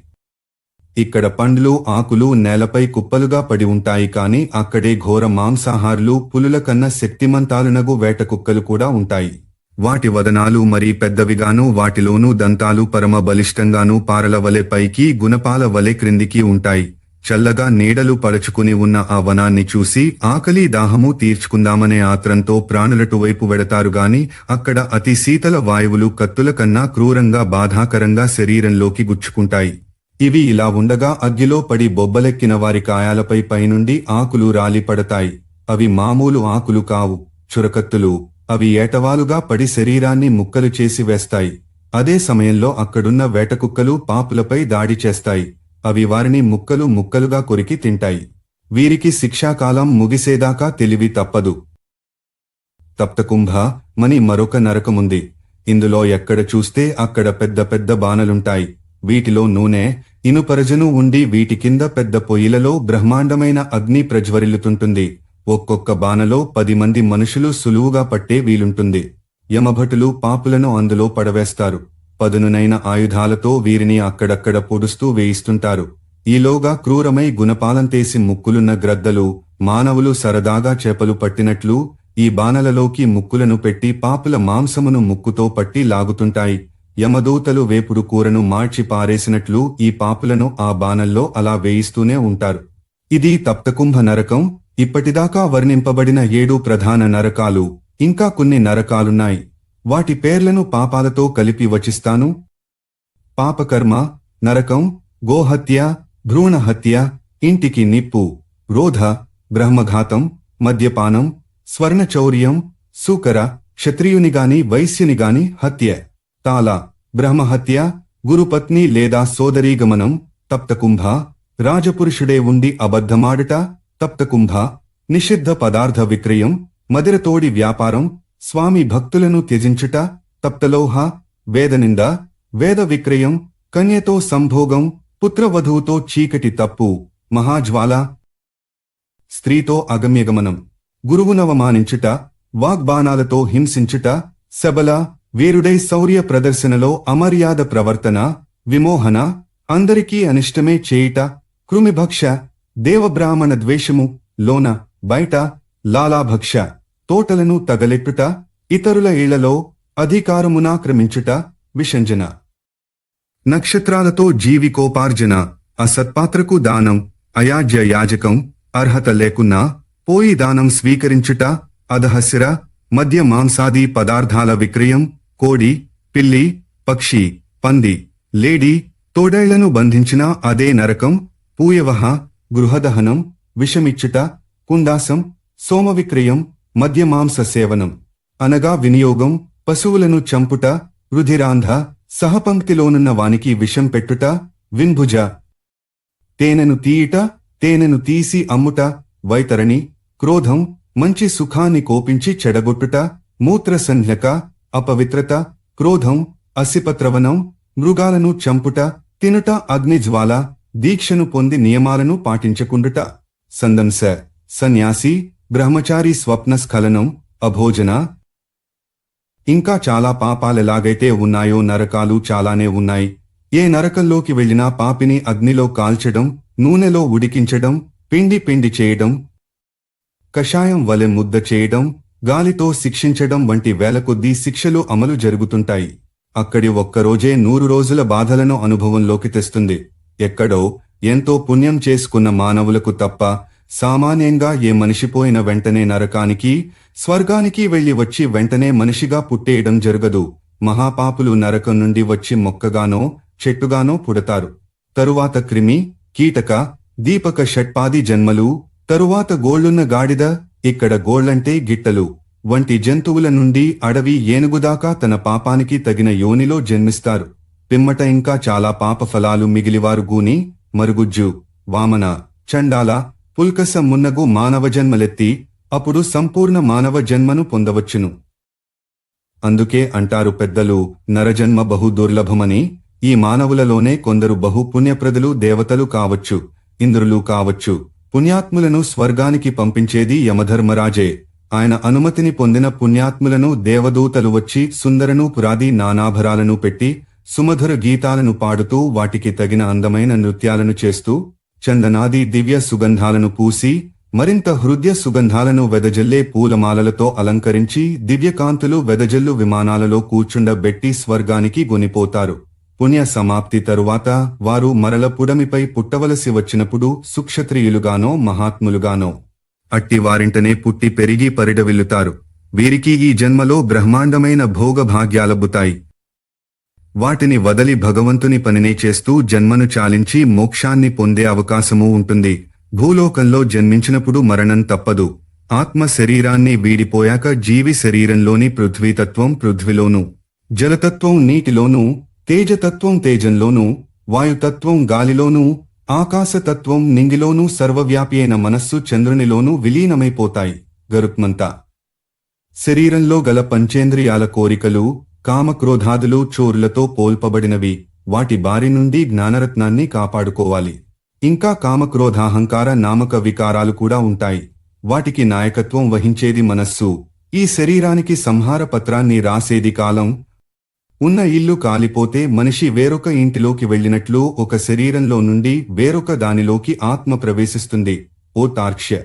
ఇక్కడ పండ్లు ఆకులు నేలపై కుప్పలుగా పడి ఉంటాయి. కాని అక్కడే ఘోర మాంసాహారులు పులుల కన్నా శక్తిమంతాలునగు వేట కుక్కలు కూడా ఉంటాయి. వాటి వదనాలు మరీ పెద్దవిగాను, వాటిలోనూ దంతాలు పరమ బలిష్టంగాను పారల వలె పైకి గుణపాల వలె క్రిందికి ఉంటాయి. చల్లగా నీడలు పరచుకుని ఉన్న ఆ వనాన్ని చూసి ఆకలి దాహము తీర్చుకుందామనే ఆత్రంతో ప్రాణులటువైపు వెడతారుగాని అక్కడ అతి శీతల వాయువులు కత్తుల కన్నా క్రూరంగా బాధాకరంగా శరీరంలోకి గుచ్చుకుంటాయి. ఇవి ఇలా ఉండగా అగ్గిలో పడి బొబ్బలెక్కిన వారి కాయాలపై పైనుండి ఆకులు రాలి పడతాయి. అవి మామూలు ఆకులు కావు, చురకత్తులు. అవి ఏటవాలుగా పడి శరీరాన్ని ముక్కలు చేసి వేస్తాయి. అదే సమయంలో అక్కడున్న వేటకుక్కలు పాపులపై దాడి చేస్తాయి. అవి వారిని ముక్కలు ముక్కలుగా కొరికి తింటాయి. వీరికి శిక్షాకాలం ముగిసేదాకా తెలివి తప్పదు. తప్తకుంభ మని మరొక నరకముంది. ఇందులో ఎక్కడ చూస్తే అక్కడ పెద్ద పెద్ద బాణలుంటాయి. వీటిలో నూనె, ఇనుపరజను ఉండి వీటి కింద పెద్ద పొయ్యిలలో బ్రహ్మాండమైన అగ్ని ప్రజ్వరిల్లుతుంటుంది. ఒక్కొక్క బాణలో 10 మంది మనుషులు సులువుగా పట్టే వీలుంటుంది. యమభటులు పాపులను అందులో పడవేస్తారు. పదునునైన ఆయుధాలతో వీరిని అక్కడక్కడ పొడుస్తూ వేయిస్తుంటారు. ఈలోగా క్రూరమై గుణపాలంతేసి ముక్కులున్న గ్రద్దలు, మానవులు సరదాగా చేపలు పట్టినట్లు ఈ బాణలలోకి ముక్కులను పెట్టి పాపుల మాంసమును ముక్కుతో పట్టి లాగుతుంటాయి. యమదూతలు వేపుడు కూరను మార్చి పారేసినట్లు ఈ పాపులను ఆ బాణల్లో అలా వేయిస్తూనే ఉంటారు. ఇది తప్తకుంభ నరకం. ఇప్పటిదాకా వర్ణింపబడిన 7 ప్రధాన నరకాలు, ఇంకా కొన్ని నరకాలున్నాయి. వాటి పేర్లను పాపాలతో కలిపి వచిస్తాను. పాపకర్మ నరకం, గోహత్య, భ్రూణహత్య, ఇంటికి నిప్పు, రోధ, బ్రహ్మఘాతం, మద్యపానం, స్వర్ణచౌర్యం, సూకర, క్షత్రియునిగాని వైశ్యునిగాని హత్య, తాళ, బ్రహ్మహత్య, గురుపత్ని లేదా సోదరీగమనం, తప్తకుంభ, రాజపురుషుడే ఉండి అబద్ధమాడుట, తప్తకుంభ, నిషిద్ధ పదార్థ విక్రయం, మదిరతోడి వ్యాపారం, స్వామి భక్తులను త్యజించుట, తప్తలోహ, వేదనింద, వేద విక్రయం, కన్యతో సంభోగం, పుత్రవధువుతో చీకటి తప్పు, మహాజ్వాల, స్త్రీతో అగమ్యగమనం, గురువునవమానించుట, వాగ్బాణాలతో హింసించుట, శబల, వీరుడై శౌర్య ప్రదర్శనలో అమర్యాద ప్రవర్తన, విమోహన, అందరికీ అనిష్టమే చేయుట, కృమిభక్ష, దేవబ్రాహ్మణ ద్వేషము, లోన బయట, లాలాభక్ష, తోటలను తగలెట్టుట, ఇతరుల ఇళ్లలో అధికారమునాక్రమించుట, విషంజన, నక్షత్రాలతో జీవికోపార్జన, అసత్పాత్రకు దానం, అయాజ్య యాజకం, అర్హత లేకున్నా పోయి దానం స్వీకరించుట, అధహస్ర, మద్య మాంసాది పదార్థాల విక్రయం, కోడి, పిల్లి, పక్షి, పంది, లేడి, తోడేళ్లను బంధించిన అదే నరకం, పూయవహ, గృహదహనం, విషమిచ్చుట, కుండాసం, సోమవిక్రయం, మద్యమాంస సేవనం అనగా వినియోగం, పశువులను చంపుట, రుధిరాంధ, సహపంక్తిలోనున్న వానికి విషం పెట్టుట, విన్భుజ, తేనెను తీయుట, తేనెను తీసి అమ్ముట, వైతరణి, క్రోధం, మంచి సుఖాన్ని కోపించి చెడగొట్టుట, మూత్రసంధ్యక, అపవిత్రత, క్రోధం, అసిపత్రవనం, మృగాలను చంపుట, తినుట, అగ్నిజ్వాల, దీక్షను పొంది నియమాలను పాటించకుండుట, సందంస, సన్యాసి, బ్రహ్మచారి స్వప్నస్ఖలనం, అభోజన. ఇంకా చాలా పాపాలెలాగైతే ఉన్నాయో నరకాలు చాలానే ఉన్నాయి. ఏ నరకంలోకి వెళ్లినా పాపిని అగ్నిలో కాల్చడం, నూనెలో ఉడికించడం, పిండి పిండి చేయడం, కషాయం వలె ముద్ద చేయడం, గాలితో శిక్షించడం వంటి వేల కొద్దీ శిక్షలు అమలు జరుగుతుంటాయి. అక్కడి ఒక్కరోజే 100 రోజుల బాధలను అనుభవంలోకి తెస్తుంది. ఎక్కడో ఎంతో పుణ్యం చేసుకున్న మానవులకు తప్ప సామాన్యంగా ఏ మనిషిపోయిన వెంటనే నరకానికి, స్వర్గానికి వెళ్లి వచ్చి వెంటనే మనిషిగా పుట్టేయడం జరగదు. మహాపాపులు నరకం నుండి వచ్చి మొక్కగానో చెట్టుగానో పుడతారు. తరువాత క్రిమి, కీటక, దీపక షట్పాది జన్మలు, తరువాత గోళ్లున్న గాడిద, ఇక్కడ గోళ్లంటే గిట్టలు వంటి జంతువుల నుండి అడవి ఏనుగుదాకా తన పాపానికి తగిన యోనిలో జన్మిస్తారు. పిమ్మట ఇంకా చాలా పాప ఫలాలు మిగిలివారు గూని, మరుగుజ్జు, వామన, చండాల, పుల్కస మున్నగు మానవ జన్మలెత్తి అప్పుడు సంపూర్ణ మానవ జన్మను పొందవచ్చును. అందుకే అంటారు పెద్దలు, నరజన్మ బహు దుర్లభమని. ఈ మానవులలోనే కొందరు బహు పుణ్యప్రదులు దేవతలు కావచ్చు, ఇంద్రులు కావచ్చు. పుణ్యాత్ములను స్వర్గానికి పంపించేది యమధర్మరాజే. ఆయన అనుమతిని పొందిన పుణ్యాత్ములను దేవదూతలు వచ్చి సుందరను పురాది నానాభరాలను పెట్టి సుమధుర గీతాలను పాడుతూ వాటికి తగిన అందమైన నృత్యాలను చేస్తూ చందనాది దివ్య సుగంధాలను పూసి మరింత హృదయ సుగంధాలను వెదజల్లే పూలమాలలతో అలంకరించి దివ్యకాంతులు వెదజల్లు విమానాలలో కూర్చుండబెట్టి స్వర్గానికి గొనిపోతారు. పుణ్య సమాప్తి తరువాత వారు మరల పుడమిపై పుట్టవలసి వచ్చినప్పుడు సుక్షత్రియులుగానో మహాత్ములుగానో అట్టి వారింటనే పుట్టి పెరిగి పరిడవిల్లుతారు. వీరికి ఈ జన్మలో బ్రహ్మాండమైన భోగభాగ్యాలబ్బుతాయి. వాటిని వదలి భగవంతుని పనినే చేస్తూ జన్మను చాలించి మోక్షాన్ని పొందే అవకాశమూ ఉంటుంది. భూలోకంలో జన్మించినప్పుడు మరణం తప్పదు. ఆత్మ శరీరాన్ని వీడిపోయాక జీవి శరీరంలోని పృథ్వీతత్వం పృథ్విలోనూ, జలతత్వం నీటిలోనూ, తేజతత్వం తేజంలోనూ, వాయుతత్వం గాలిలోనూ, ఆకాశతత్వం నింగిలోనూ, సర్వవ్యాపి అయిన మనస్సు చంద్రునిలోనూ విలీనమైపోతాయి. గరుత్మంతా శరీరంలో గల పంచేంద్రియాల కోరికలు, కామక్రోధాదులు చోరులతో పోల్పబడినవి. వాటి బారి నుండి జ్ఞానరత్నాన్ని కాపాడుకోవాలి. ఇంకా కామక్రోధాహంకార నామక వికారాలు కూడా ఉంటాయి. వాటికి నాయకత్వం వహించేది మనస్సు. ఈ శరీరానికి సంహార పత్రాన్ని రాసేది కాలం. ఉన్న ఇల్లు కాలిపోతే మనిషి వేరొక ఇంటిలోకి వెళ్ళినట్లు ఒక శరీరంలో నుండి వేరొక దానిలోకి ఆత్మ ప్రవేశిస్తుంది. ఓ తార్క్ష్య,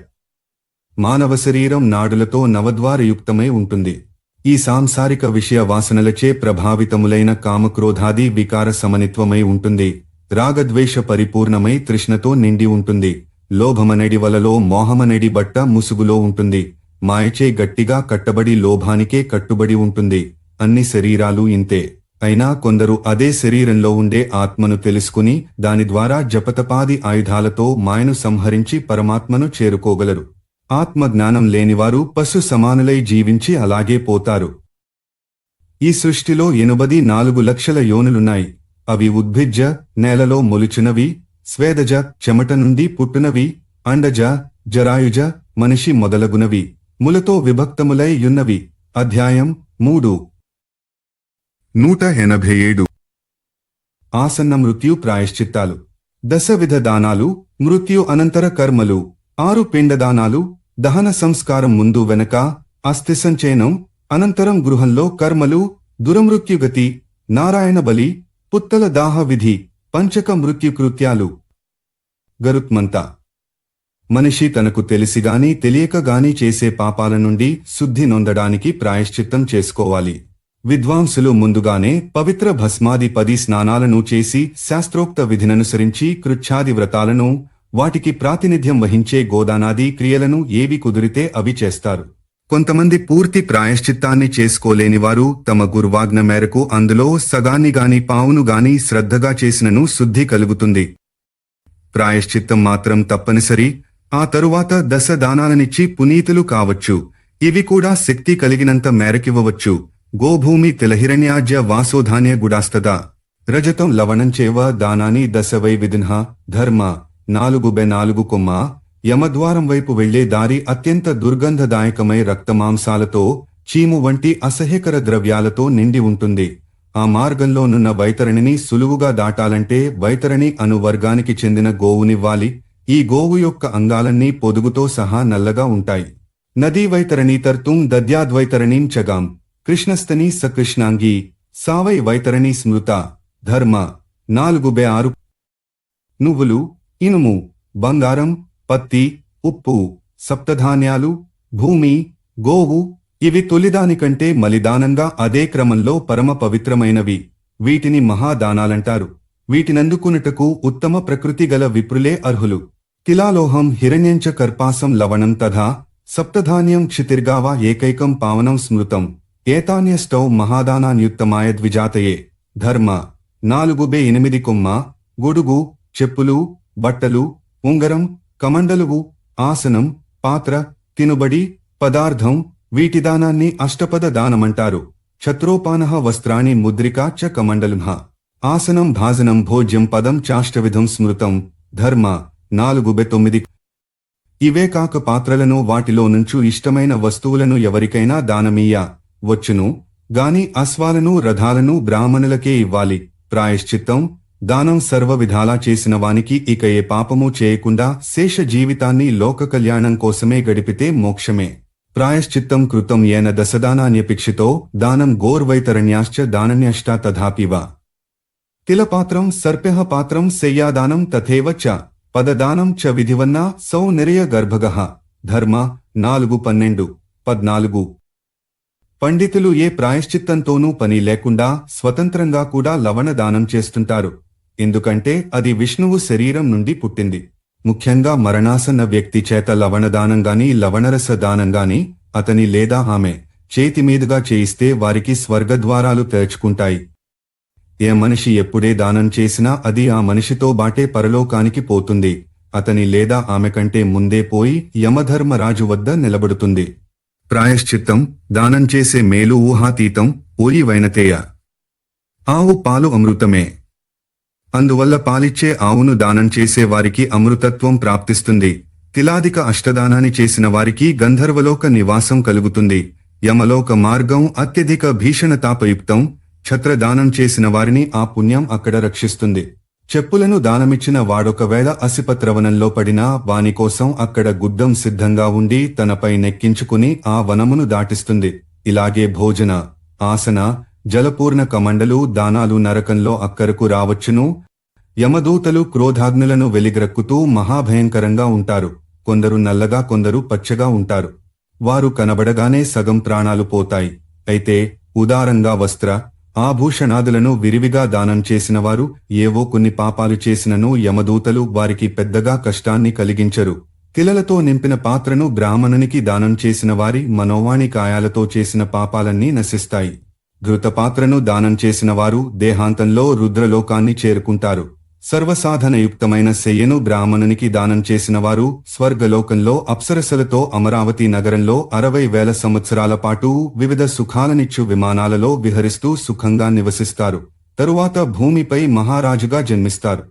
మానవ శరీరం నాడులతో నవద్వారయుక్తమై ఉంటుంది. ఈ సాంసారిక విషయ వాసనలచే ప్రభావితములైన కామక్రోధాది వికార సమనిత్వమై ఉంటుంది. రాగద్వేష పరిపూర్ణమై తృష్ణతో నిండి ఉంటుంది. లోభమనడి వలలో మోహమనడి బట్ట ముసుగులో ఉంటుంది. మాయచే గట్టిగా కట్టబడి లోభానికే కట్టుబడి ఉంటుంది. అన్ని శరీరాలు ఇంతే. అయినా కొందరు అదే శరీరంలో ఉండే ఆత్మను తెలుసుకుని దాని ద్వారా జపతపాది ఆయుధాలతో మాయను సంహరించి పరమాత్మను చేరుకోగలరు. ఆత్మజ్ఞానం లేనివారు పశు సమానులై జీవించి అలాగే పోతారు. ఈ సృష్టిలో 84 లక్షల యోనులున్నాయి. అవి ఉద్భిజ్జ, నేలలో మొలుచునవి, స్వేదజ, చెమట నుండి పుట్టునవి, అండజ, జరాయుజ, మనిషి మొదలగునవి, ములతో విభక్తములై యున్నవి. అధ్యాయం 3. 187. ఆసన్న మృత్యు ప్రాయశ్చిత్తాలు. 10 విధ దానాలు, మృత్యు అనంతర కర్మలు. 6 పిండదానాలు, దహన సంస్కారం ముందు వెనక, అస్థిసంచయనం, అనంతరం గృహంలో కర్మలు, దురమృత్యుగతి, నారాయణ బలి, పుత్తల దాహ విధి, పంచక మృత్యుకృత్యాలు. గరుత్మంతా మనిషి తనకు తెలిసిగాని తెలియకగాని చేసే పాపాల నుండి శుద్ధి నొందడానికి ప్రాయశ్చిత్తం చేసుకోవాలి. విద్వాంసులు ముందుగానే పవిత్ర భస్మాది 10 స్నానాలను చేసి శాస్త్రోక్త విధిననుసరించి కృచ్ఛాది వ్రతాలను, వాటికి ప్రాతినిధ్యం వహించే గోదానాది క్రియలను ఏవి కుదిరితే అవి చేస్తారు. కొంతమంది పూర్తి ప్రాయశ్చిత్తాన్ని చేసుకోలేనివారు తమ గురువాజ్ఞ మేరకు అందులో సగాన్ని గాని పావును గాని శ్రద్ధగా చేసినను శుద్ధి కలుగుతుంది. ప్రాయశ్చిత్తం మాత్రం తప్పనిసరి. ఆ తరువాత 10 దానాలనిచ్చి పునీతులు కావచ్చు. ఇవి కూడా శక్తి కలిగినంత మేరకివ్వవచ్చు. గోభూమి తిలహిరణ్యాజ్య వాసోధాన్య గుడాస్తద రజతం లవణంచేవ దానాని 10 వై విధిన్హ. ధర్మ 4/4 కొమ్మ. యమద్వారం వైపు వెళ్లే దారి అత్యంత దుర్గంధదాయకమై రక్తమాంసాలతో, చీము వంటి అసహ్యకర ద్రవ్యాలతో నిండి ఉంటుంది. ఆ మార్గంలోనున్న వైతరణిని సులువుగా దాటాలంటే వైతరణి అను వర్గానికి చెందిన గోవునివ్వాలి. ఈ గోవు యొక్క అంగాలన్నీ పొదుగుతో సహా నల్లగా ఉంటాయి. నదీ వైతరణి తర్తుం దద్యాద్వైతరణీం చగాం. కృష్ణస్తని సకృష్ణాంగీ సావై వైతరణి స్మృత. ధర్మ 4/6. నువ్వులు, ఇనుము, బంగారం, పత్తి, ఉప్పు, సప్తధాన్యాలు, భూమి, గోవు ఇవి తొలిదానికంటే మలిదానంగా అదే క్రమంలో పరమ పవిత్రమైనవి. వీటిని మహాదానాలంటారు. వీటినందుకునుటకు ఉత్తమ ప్రకృతి గల విప్రులే అర్హులు. తిలాలోహం హిరణ్యంచ కర్పాసం లవణం తథా సప్తధాన్యం క్షితిర్గావా ఏకైకం పావనం స్మృతం. ఏతాన్యష్టౌ మహాదానాన్యుత్తమాయ ద్విజాతయే. ధర్మ 4/8 కొమ్మ. గొడుగు, చెప్పులు, బట్టలు, ఉంగరం, కమండలువు, ఆసనం, పాత్ర, తినుబడి, పదార్థం వీటిదానాన్ని అష్టపద దానమంటారు. ఛత్రోపానః వస్త్రాణి ముద్రికా చ కమండలుంహ. ఆసనం భాజనం భోజ్యం పదం చాష్టవిధం స్మృతం. ధర్మ 4/9. ఇవే కాక పాత్రలను వాటిలో నుంచు ఇష్టమైన వస్తువులను ఎవరికైనా దానమీయ వచ్చును గాని అశ్వాలను రథాలను బ్రాహ్మణులకే ఇవ్వాలి. ప్రాయశ్చిత్తం దానం సర్వ విధాలా చేసిన వానికి ఇక ఏ పాపము చేయకుండా శేష జీవితాన్ని లోక కళ్యాణం కోసమే గడిపితే మోక్షమే. ప్రాయశ్చిత్తం కృతం ఏన దశదానాన్యపిక్షితో దానం గోర్వైతరణ్యాశ్చ దానన్యష్టా తథాపివ. తిలపాత్రం సర్ప్యః పాత్రం శయ్యాదానం తథైవ చ పదదానం చ విధివన్నా సౌ నిరయ గర్భగః. ధర్మ 4:12-14. పండితులు ఏ ప్రాయశ్చిత్తంతోనూ పని లేకుండా స్వతంత్రంగా కూడా లవణ దానం చేస్తుంటారు. ఎందుకంటే అది విష్ణువు శరీరం నుండి పుట్టింది. ముఖ్యంగా మరణాసన్న వ్యక్తి చేత లవణదానంగాని లవణరస దానంగాని అతని లేదా ఆమె చేతిమీదుగా చేయిస్తే వారికి స్వర్గద్వారాలు తెరుచుకుంటాయి. ఏ మనిషి ఎప్పుడే దానం చేసినా అది ఆ మనిషితో బాటే పరలోకానికి పోతుంది. అతని లేదా ఆమె కంటే ముందే పోయి యమధర్మరాజు వద్ద నిలబడుతుంది. ప్రాయశ్చిత్తం దానం చేసే మేలు ఊహాతీతం. ఓయి వైనతేయ. ఆవు పాలు అమృతమే. అందువల్ల పాలిచ్చే ఆవును దానం చేసే వారికి అమృతత్వం ప్రాప్తిస్తుంది. తిలాదిక అష్టదానాన్ని చేసిన వారికి గంధర్వలోక నివాసం కలుగుతుంది. యమలోక మార్గం అత్యధిక భీషణతాపయుక్తం. ఛత్రదానం చేసిన వారిని ఆ పుణ్యం అక్కడ రక్షిస్తుంది. చెప్పులను దానమిచ్చిన వాడొకవేళ అసిపత్రవనంలో పడినా వానికోసం అక్కడ గుద్దం సిద్ధంగా ఉండి తనపై నెక్కించుకుని ఆ వనమును దాటిస్తుంది. ఇలాగే భోజన ఆసన జలపూర్ణ కమండలు దానాలు నరకంలో అక్కరకు రావచ్చును. యమదూతలు క్రోధాగ్నులను వెలిగ్రక్కుతూ మహాభయంకరంగా ఉంటారు. కొందరు నల్లగా కొందరు పచ్చగా ఉంటారు. వారు కనబడగానే సగం ప్రాణాలు పోతాయి. అయితే ఉదారంగా వస్త్ర ఆభూషణాదులను విరివిగా దానం చేసినవారు ఏవో కొన్ని పాపాలు చేసినను యమదూతలు వారికి పెద్దగా కష్టాన్ని కలిగించరు. తిలలతో నింపిన పాత్రను బ్రాహ్మణునికి దానం చేసిన వారి మనోవాణి కాయాలతో చేసిన పాపాలన్నీ నశిస్తాయి. ఘృతపాత్రను దానం చేసిన వారు దేహాంతంలో రుద్రలోకాన్ని చేరుకుంటారు. సర్వసాధనయుక్తమైన శయ్యను బ్రాహ్మణునికి దానం చేసిన వారు స్వర్గలోకంలో అప్సరసలతో అమరావతి నగరంలో 60,000 సంవత్సరాల పాటు వివిధ సుఖాలనిచ్చు విమానాలలో విహరిస్తూ సుఖంగా నివసిస్తారు. తరువాత భూమిపై మహారాజుగా జన్మిస్తారు.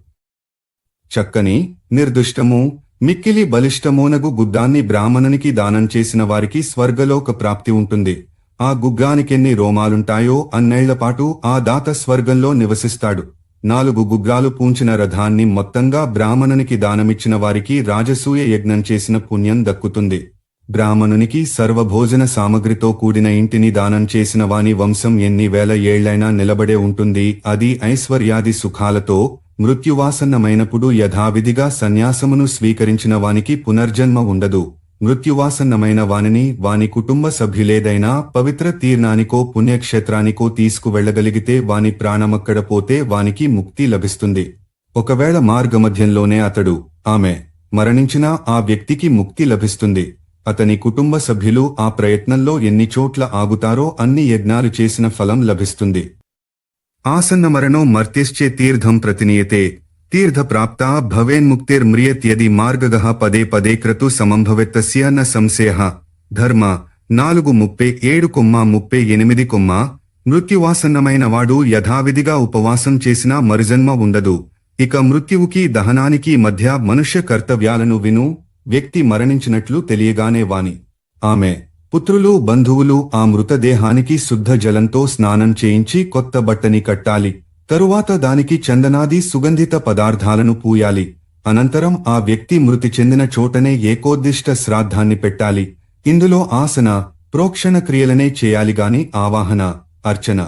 చక్కని నిర్దుష్టము మిక్కిలి బలిష్టమోనగు గుగ్గాన్ని బ్రాహ్మణునికి దానం చేసిన వారికి స్వర్గలోక ప్రాప్తి ఉంటుంది. ఆ గుగ్గానికెన్ని రోమాలుంటాయో అన్నేళ్లపాటు ఆ దాత స్వర్గంలో నివసిస్తాడు. 4 గుగ్గాలు పూంచిన రథాన్ని మొత్తంగా బ్రాహ్మణునికి దానమిచ్చిన వారికి రాజసూయ యజ్ఞం చేసిన పుణ్యం దక్కుతుంది. బ్రాహ్మణునికి సర్వభోజన సామగ్రితో కూడిన ఇంటిని దానం చేసిన వాని వంశం ఎన్ని వేల ఏళ్లైనా నిలబడే ఉంటుంది. అది ఐశ్వర్యాది సుఖాలతో మృత్యువాసన్నమైనప్పుడు యథావిధిగా సన్యాసమును స్వీకరించిన వానికి పునర్జన్మ ఉండదు. మృత్యువాసన్నమైన వానిని వాని కుటుంబ సభ్యులేదైనా పవిత్ర తీర్థానికో పుణ్యక్షేత్రానికో తీసుకువెళ్లగలిగితే వాని ప్రాణమక్కడ పోతే వానికి ముక్తి లభిస్తుంది. ఒకవేళ మార్గమధ్యంలోనే అతడు ఆమె మరణించినా ఆ వ్యక్తికి ముక్తి లభిస్తుంది. అతని కుటుంబ సభ్యులు ఆ ప్రయత్నంలో ఎన్ని చోట్ల ఆగుతారో అన్ని యజ్ఞాలు చేసిన ఫలం లభిస్తుంది. ఆసన్న మరణో మర్త్యశ్చే తీర్థం ప్రతినీయతే తీర్థప్రాప్తా భవేన్ముక్తిర్మ్రియత్యది మార్గగః పదే పదే క్రతు సమంభవెత్తస్య న సంశయః. ధర్మ 4:37-38. మృత్యువాసన్నమైన వాడు యథావిధిగా ఉపవాసం చేసినా మరుజన్మ ఉండదు. ఇక మృత్యువుకి దహనానికి మధ్య మనుష్య కర్తవ్యాలను విను. వ్యక్తి మరణించినట్లు తెలియగానే వాని ఆమె పుత్రులు బంధువులు ఆ మృతదేహానికి శుద్ధ జలంతో స్నానం చేయించి కొత్త బట్టని కట్టాలి. తరువాత దానికి చందనాది సుగంధిత పదార్థాలను పూయాలి. అనంతరం ఆ వ్యక్తి మృతి చెందిన చోటనే ఏకోద్దిష్ట శ్రాద్ధాన్ని పెట్టాలి. ఇందులో ఆసన ప్రోక్షణ క్రియలనే చేయాలిగాని ఆవాహన అర్చన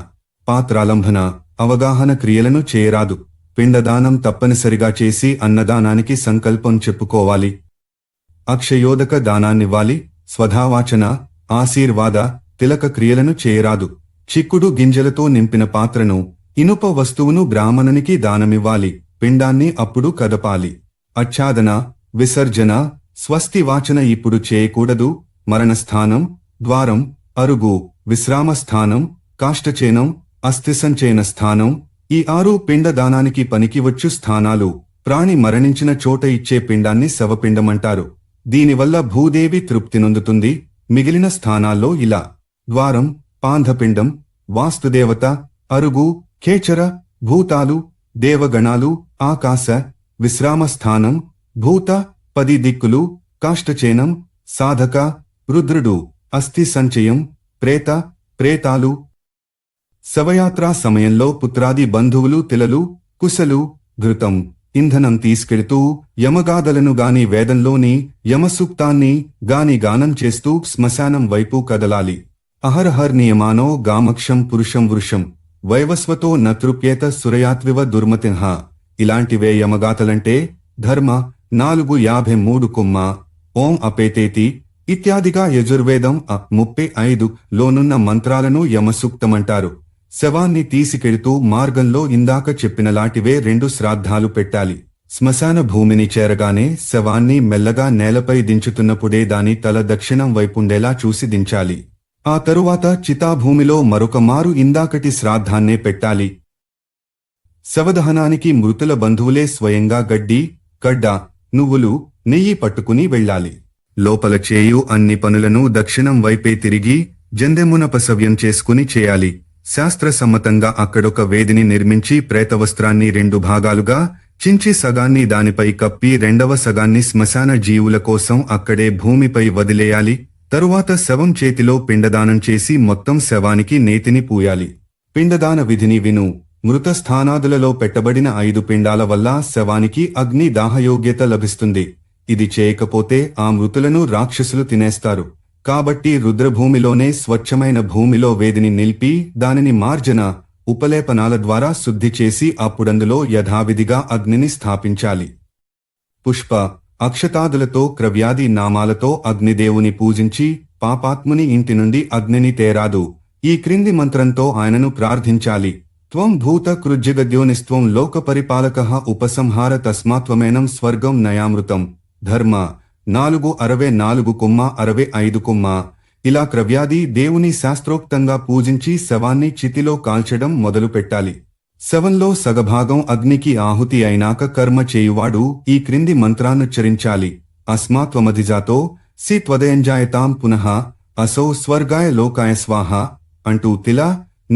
పాత్రాలంబన అవగాహన క్రియలను చేయరాదు. పిండదానం తప్పనిసరిగా చేసి అన్నదానానికి సంకల్పం చెప్పుకోవాలి. అక్షయోదక దానాన్నివ్వాలి. స్వధావాచన ఆశీర్వాద తిలక క్రియలను చేయరాదు. చిక్కుడు గింజలతో నింపిన పాత్రను ఇనుప వస్తువును బ్రాహ్మణునికి దానమివ్వాలి. పిండాన్ని అప్పుడు కదపాలి. ఆచ్ఛాదన విసర్జన స్వస్తి వాచన ఇప్పుడు చేయకూడదు. మరణస్థానం ద్వారం అరుగు విశ్రామస్థానం కాష్టచేనం అస్థిసంచయన స్థానం ఈ 6 పిండదానానికి పనికివచ్చు స్థానాలు. ప్రాణి మరణించిన చోట ఇచ్చే పిండాన్ని శవపిండమంటారు. దీనివల్ల భూదేవి తృప్తి నొందుతుంది. మిగిలిన స్థానాల్లో ఇలా ద్వారం పాంధపిండం వాస్తుదేవత అరుగు ఖేచర భూతాలు దేవగణాలు ఆకాశ విశ్రామస్థానం భూత 10 దిక్కులు కాష్టచేనం, సాధక, రుద్రుడు, అస్థి సంచయం, ప్రేతాలు. శవయాత్రా సమయంలో పుత్రాది బంధువులు తిలలు, కుశలు, ఘృతం, ఇంధనం తీసుకెళ్తూ యమగాథలను గాని వేదంలోని యమసూక్తాన్ని గాని గానం చేస్తూ శ్మశానం వైపు కదలాలి. అహరహర్ నియమానో గామక్షం పురుషం వృషం వైవస్వతో నతృప్యేత సురయాత్వివ దుర్మతిహ. ఇలాంటివే యమగాథలంటే. ధర్మ 4:53 కొమ్మ ఓం అపేతేతి ఇత్యాదిగా యజుర్వేదం 35 లోనున్న మంత్రాలను యమసూక్తమంటారు. శవాన్ని తీసుకెళ్తూ మార్గంలో ఇందాక చెప్పినలాంటివే 2 శ్రాద్ధాలు పెట్టాలి. శ్మశాన భూమిని చేరగానే శవాన్ని మెల్లగా నేలపై దించుతున్నప్పుడే దాని తల దక్షిణం వైపుండేలా చూసి దించాలి. ఆ తరువాత చితాభూమిలో మరొక మారు ఇందాకటి శ్రాద్ధాన్నే పెట్టాలి. శవదహనానికి మృతుల బంధువులే స్వయంగా గడ్డి, కడ్డ, నువ్వులు, నెయ్యి పట్టుకుని వెళ్ళాలి. లోపల చేయు అన్ని పనులను దక్షిణం వైపే తిరిగి జందెమునపసవ్యం చేసుకుని చేయాలి. శాస్త్రసమ్మతంగా అక్కడొక వేదిని నిర్మించి ప్రేతవస్త్రాన్ని 2 భాగాలుగా చించి సగాన్ని దానిపై కప్పి రెండవ సగాన్ని శ్మశాన జీవుల కోసం అక్కడే భూమిపై వదిలేయాలి. తరువాత శవం చేతిలో పిండదానం చేసి మొత్తం శవానికి నేతిని పూయాలి. పిండదాన విధిని విను. మృత స్థానాదులలో పెట్టబడిన 5 పిండాల వల్ల శవానికి అగ్ని దాహయోగ్యత లభిస్తుంది. ఇది చేయకపోతే ఆ మృతులను రాక్షసులు తినేస్తారు. కాబట్టి రుద్రభూమిలోనే స్వచ్ఛమైన భూమిలో వేదిని నిలిపి దానిని మార్జన, ఉపలేపనాల ద్వారా శుద్ధి చేసి అప్పుడందులో యథావిధిగా అగ్నిని స్థాపించాలి. పుష్ప, అక్షతాదులతో క్రవ్యాది నామాలతో అగ్నిదేవుని పూజించి పాపాత్ముని ఇంటి నుండి అగ్నిని తేరాదు. ఈ క్రింది మంత్రంతో ఆయనను ప్రార్థించాలి. త్వం భూత కృజ్జగద్యోనిస్త్వం లోక పరిపాలకః ఉపసంహార తస్మాత్వమేనం స్వర్గం నయామృతం. ధర్మ 4:64 కొమ్మ. ఇలా క్రవ్యాది దేవుని శాస్త్రోక్తంగా పూజించి శవాన్ని చితిలో కాల్చడం మొదలు పెట్టాలి. శవంలో సగభాగం అగ్నికి ఆహుతి అయినాక కర్మ చేయువాడు ఈ క్రింది మంత్రాన్నుచ్చరించాలి. అస్మాత్వమధిజాతో సి త్వదయంజాయతాం పునః అసౌ స్వర్గాయ లోకాయ స్వాహ అంటూ తిల,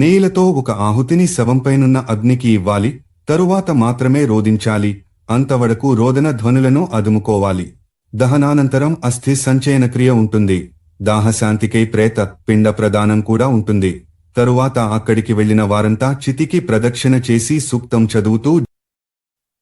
నేయిలతో ఒక ఆహుతిని శవంపైనున్న అగ్నికి ఇవ్వాలి. తరువాత మాత్రమే రోదించాలి. అంతవరకు రోదన ధ్వనులను అదుముకోవాలి. దహనానంతరం అస్థి సంచయన క్రియ ఉంటుంది. దాహశాంతికై ప్రేత పిండ ప్రదానం కూడా ఉంటుంది. తరువాత అక్కడికి వెళ్లిన వారంతా చితికి ప్రదక్షిణ చేసి సూక్తం చదువుతూ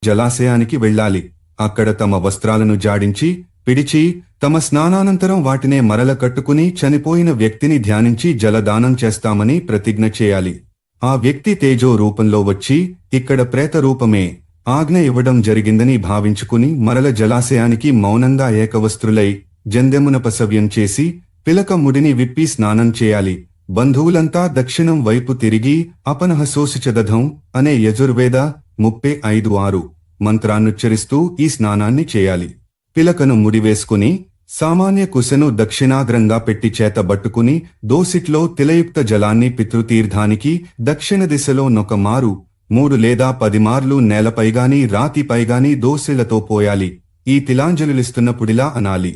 జలాశయానికి వెళ్ళాలి. అక్కడ తమ వస్త్రాలను జాడించి, పిడిచి, తమ స్నానానంతరం వాటినే మరల కట్టుకుని చనిపోయిన వ్యక్తిని ధ్యానించి జలదానం చేస్తామని ప్రతిజ్ఞ చేయాలి. ఆ వ్యక్తి తేజో రూపంలో వచ్చి ఇక్కడ ప్రేత రూపమే ఆజ్ఞ ఇవ్వడం జరిగిందని భావించుకుని మరల జలాశయానికి మౌనంగా ఏకవస్త్రులై జందెమునపసవ్యం చేసి పిలక ముడిని విప్పి స్నానం చేయాలి. బంధువులంతా దక్షిణం వైపు తిరిగి అపనహసోసిచదధం అనే యజుర్వేద 35:6 మంత్రాన్నుచ్చరిస్తూ ఈ స్నానాన్ని చేయాలి. పిలకను ముడివేసుకుని సామాన్య కుశను దక్షిణాగ్రంగా పెట్టి చేతబట్టుకుని దోసిట్లో తిలయుక్త జలాన్ని పితృతీర్థానికి దక్షిణ దిశలో నొక మారు 3 లేదా 10 మార్లు నేలపైగాని రాతిపైగాని దోసిళ్లతో పోయాలి. ఈ తిలాంజలులిస్తున్నప్పుడిలా అనాలి.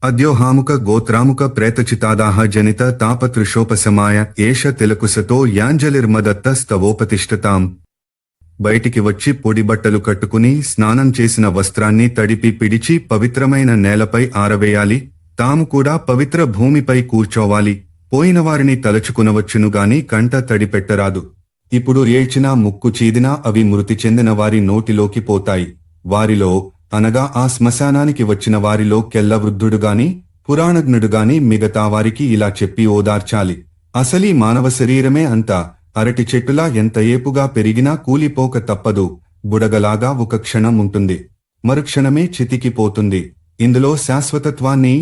అద్యోహాముక గోత్రాముక ప్రేతచితాదాహ జనిత తాపతృషోపశమాయ ఏష తిలకుశతో యాంజలిర్మదత్త స్తవోపతిష్ఠతాం. బయటికి వచ్చి పొడి బట్టలు కట్టుకుని స్నానం చేసిన వస్త్రాన్ని తడిపి పిడిచి పవిత్రమైన నేలపై ఆరవేయాలి. తాము కూడా పవిత్ర భూమిపై కూర్చోవాలి. పోయినవారిని తలచుకునవచ్చునుగాని కంట తడిపెట్టరాదు. ఇప్పుడు ఏడ్చినా ముక్కు చీదినా అవి మృతి చెందిన వారి నోటిలోకి పోతాయి. వారిలో అనగా ఆ శ్మశానానికి వచ్చిన వారిలో కెల్ల వృద్ధుడుగాని పురాణజ్ఞుడుగాని మిగతా వారికి ఇలా చెప్పి ఓదార్చాలి. అసలీ మానవ శరీరమే అంతా అరటి చెట్టులా ఎంత ఏపుగా పెరిగినా కూలిపోక తప్పదు. బుడగలాగా ఒక క్షణం ఉంటుంది, మరుక్షణమే చితికిపోతుంది. ఇందులో శాశ్వతత్వాన్ని,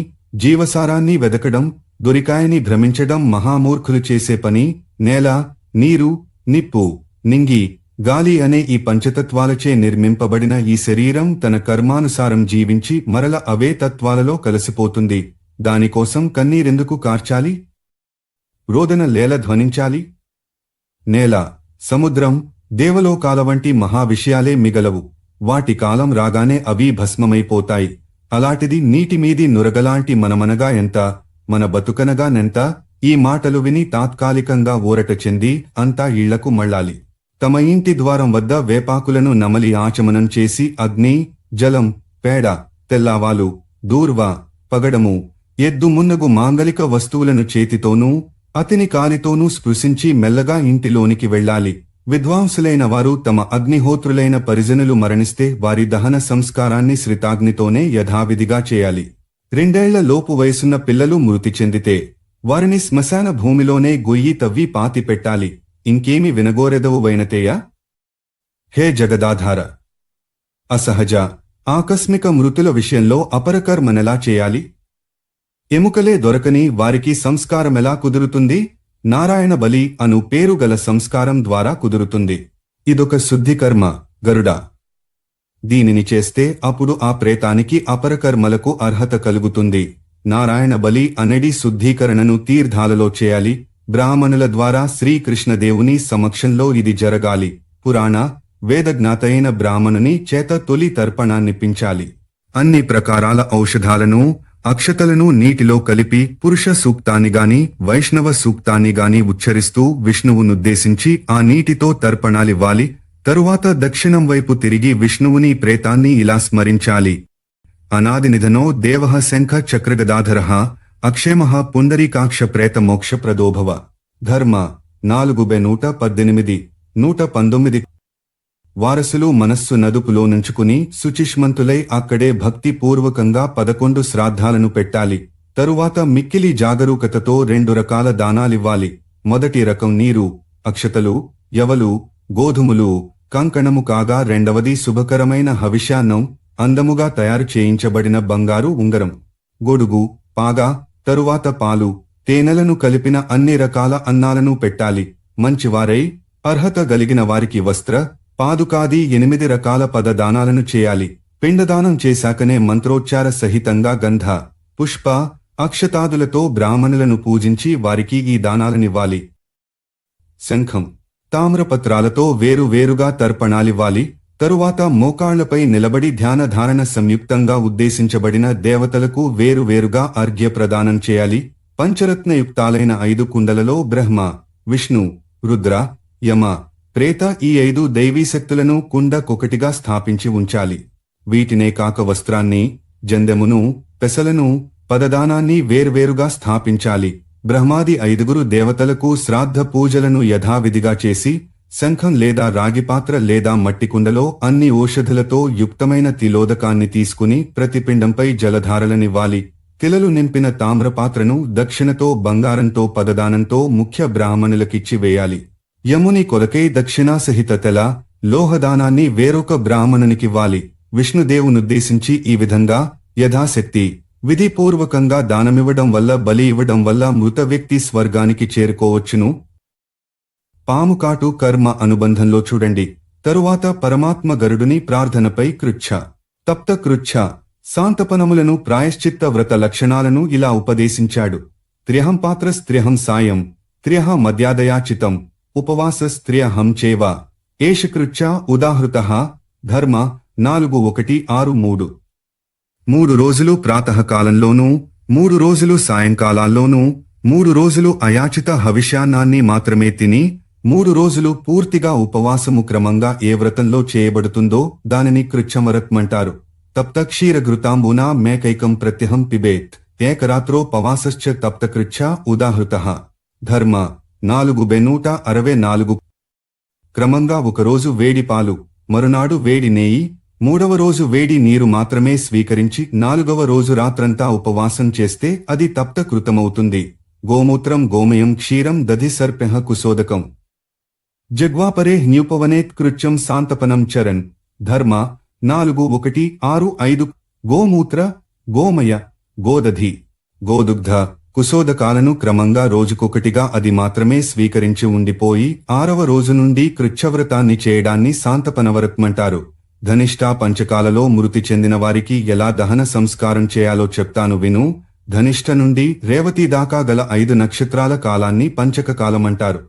జీవసారాన్ని వెదకడం, దొరికాయని భ్రమించడం మహామూర్ఖులు చేసే పని. నేల, నీరు, నిప్పు, నింగి, గాలి అనే ఈ పంచతత్వాలచే నిర్మింపబడిన ఈ శరీరం తన కర్మానుసారం జీవించి మరల అవే తత్వాలలో కలిసిపోతుంది. దానికోసం కన్నీరెందుకు కార్చాలి? రోదన లేల ధ్వనించాలి? నేల, సముద్రం, దేవలోకాల వంటి మహావిషయాలే మిగలవు. వాటి కాలం రాగానే అవి భస్మమైపోతాయి. అలాంటిది నీటిమీది నురగలాంటి మనమనగా ఎంత, మన బతుకనగా నెంత. ఈ మాటలు విని తాత్కాలికంగా ఊరట చెంది అంతా ఇళ్లకు మళ్ళాలి. తమ ఇంటి ద్వారం వద్ద వేపాకులను నమలి ఆచమనం చేసి అగ్ని, జలం, పేడ, తెల్లావాలు, దూర్వ, పగడము, ఎద్దు మున్నగు మాంగలిక వస్తువులను చేతితోనూ అతిని కాలితోనూ స్పృశించి మెల్లగా ఇంటిలోనికి వెళ్ళాలి. విద్వాంసులైన వారు తమ అగ్నిహోత్రులైన పరిజనులు మరణిస్తే వారి దహన సంస్కారాన్ని శ్రితాగ్నితోనే యథావిధిగా చేయాలి. 2 ఏళ్ల లోపు వయసున్న పిల్లలు మృతి చెందితే వారిని శ్మశాన భూమిలోనే గొయ్యి తవ్వి పాతి పెట్టాలి. ఇంకేమి వినగోరెదవు వైనతేయ? హే జగదాధార! అసహజ, ఆకస్మిక మృతుల విషయంలో అపరకర్మనెలా చేయాలి? ఎముకలే దొరకని వారికి సంస్కారమెలా కుదురుతుంది? నారాయణ బలి అను పేరు గల సంస్కారం ద్వారా కుదురుతుంది. ఇదొక శుద్ధికర్మ గరుడ. దీనిని చేస్తే అప్పుడు ఆ ప్రేతానికి అపరకర్మలకు అర్హత కలుగుతుంది. నారాయణ బలి అనేది శుద్ధీకరణను తీర్థాలలో చేయాలి. బ్రాహ్మణుల ద్వారా శ్రీకృష్ణదేవుని సమక్షంలో ఇది జరగాలి. పురాణ వేదజ్ఞాతైన బ్రాహ్మణుని చేత తొలి తర్పణాన్నిప్పించాలి. అన్ని ప్రకారాల ఔషధాలను, అక్షతలను నీటిలో కలిపి పురుష సూక్తాన్నిగాని వైష్ణవ సూక్తాన్నిగాని ఉచ్చరిస్తూ విష్ణువునుద్దేశించి ఆ నీటితో తర్పణాలివ్వాలి. తరువాత దక్షిణం వైపు తిరిగి విష్ణువుని ప్రేతాన్ని ఇలా స్మరించాలి. అనాదినిధనో దేవః శంఖ చక్రగదాధరః అక్షేమః పుండరీకాక్ష ప్రేత మోక్ష ప్రదోభవ. ధర్మ 4:118, 119. వారసులు మనస్సు నదుపులో నుంచుకుని శుచిష్మంతులై అక్కడే భక్తి పూర్వకంగా 11 శ్రాద్ధాలను పెట్టాలి. తరువాత మిక్కిలి జాగరూకతతో 2 రకాల దానాలివ్వాలి. మొదటి రకం నీరు, అక్షతలు, యవలు, గోధుమలు, కంకణము కాగా రెండవది శుభకరమైన హవిష్యాన్నం, అందముగా తయారు చేయించబడిన బంగారు ఉంగరం, గొడుగు, పాగా, తరువాత పాలు, తేనెలను కలిపిన అన్ని రకాల అన్నాలను పెట్టాలి. మంచివారై అర్హత గలిగిన వారికి వస్త్ర, పాదుకాది 8 రకాల పదదానాలను చేయాలి. పిండదానం చేశాకనే మంత్రోచ్చార సహితంగా గంధ, పుష్ప, అక్షతాదులతో బ్రాహ్మణులను పూజించి వారికి ఈ దానాలనివ్వాలి. శంఖం, తామ్రపత్రాలతో వేరువేరుగా తర్పణాలివ్వాలి. తరువాత మోకాళ్లపై నిలబడి ధ్యానధారణ సంయుక్తంగా ఉద్దేశించబడిన దేవతలకు వేరువేరుగా అర్ఘ్య ప్రదానం చేయాలి. పంచరత్నయుక్తాలైన 5 కుండలలో బ్రహ్మ, విష్ణు, రుద్ర, యమ, ప్రేత ఈ 5 దైవీశక్తులను కుండకొకటిగా స్థాపించి ఉంచాలి. వీటినే కాక వస్త్రాన్ని, జందెమును, పెసలను, పదదానాన్ని వేర్వేరుగా స్థాపించాలి. బ్రహ్మాది 5 దేవతలకు శ్రాద్ధ పూజలను యథావిధిగా చేసి శంఖం లేదా రాగిపాత్ర లేదా మట్టికుండలో అన్ని ఓషధులతో యుక్తమైన తిలోదకాన్ని తీసుకుని ప్రతిపిండంపై జలధారలనివ్వాలి. తిలలు నింపిన తామ్రపాత్రను దక్షిణతో బంగారంతో పదదానంతో ముఖ్య బ్రాహ్మణులకిచ్చి వేయాలి. యముని కొరకై దక్షిణాసహిత తెల, లోహదానాన్ని వేరొక బ్రాహ్మణునికివ్వాలి. విష్ణుదేవునుద్దేశించి ఈ విధంగా యథాశక్తి విధిపూర్వకంగా దానమివ్వడం వల్ల, బలి ఇవ్వడం వల్ల మృత వ్యక్తి స్వర్గానికి చేరుకోవచ్చును. పాముకాటు కర్మ అనుబంధంలో చూడండి. తరువాత పరమాత్మ గరుడుని ప్రార్థనపై కృచ్ఛ, తప్త కృచ్ఛ, శాంతపనములను ప్రాయశ్చిత్త వ్రత లక్షణాలను ఇలా ఉపదేశించాడు. త్ర్యహం పాత్రస్త్ర్యహం సాయం, త్ర్యహ మధ్యాదయాచితం, ఉపవాసస్త్ర్యహం చేవ, ఏషకృచ్ఛ ఉదాహృతః. ధర్మ 4:1-6-3. 3 రోజులు ప్రాతఃకాలంలోనూ, 3 రోజులు సాయంకాలాల్లోనూ, 3 రోజులు అయాచిత హవిష్యాన్నాన్ని మాత్రమే తిని, 3 రోజులు పూర్తిగా ఉపవాసము క్రమంగా ఏ వ్రతంలో చేయబడుతుందో దానిని కృచ్ఛమరత్మంటారు. తప్త క్షీరఘృతాంబూనా మేకైకం ప్రత్యహం పిబేత్, ఏకరాత్రో పవాసశ్చ తప్తకృచ్ఛ ఉదాహృతః. ధర్మ 4:164. క్రమంగా ఒకరోజు వేడి పాలు, మరునాడు వేడి నేయి, 3వ రోజు వేడి నీరు మాత్రమే స్వీకరించి 4వ రోజు రాత్రంతా ఉపవాసం చేస్తే అది తప్త కృతమవుతుంది. గోమూత్రం, గోమయం, క్షీరం, దధి సర్ప్యః కుశోదకం. జగ్వాపరే న్యూపవనేత్ కృత్యం శాంతపనం చరన్. ధర్మ 4:1-6-5. గోమూత్ర, గోమయ, గోదధి, గోదుగ్ధ, కుశోదకాలను క్రమంగా రోజుకొకటిగా అది మాత్రమే స్వీకరించి ఉండిపోయి 6వ రోజు నుండి కృచ్ఛవ్రతాన్ని చేయడాన్ని శాంతపనవ్రతమంటారు. ధనిష్ఠా పంచకాలలో మృతి చెందిన వారికి ఎలా దహన సంస్కారం చేయాలో చెప్తాను విను. ధనిష్ఠ నుండి రేవతి దాకా గల 5 నక్షత్రాల కాలాన్ని పంచక కాలమంటారు.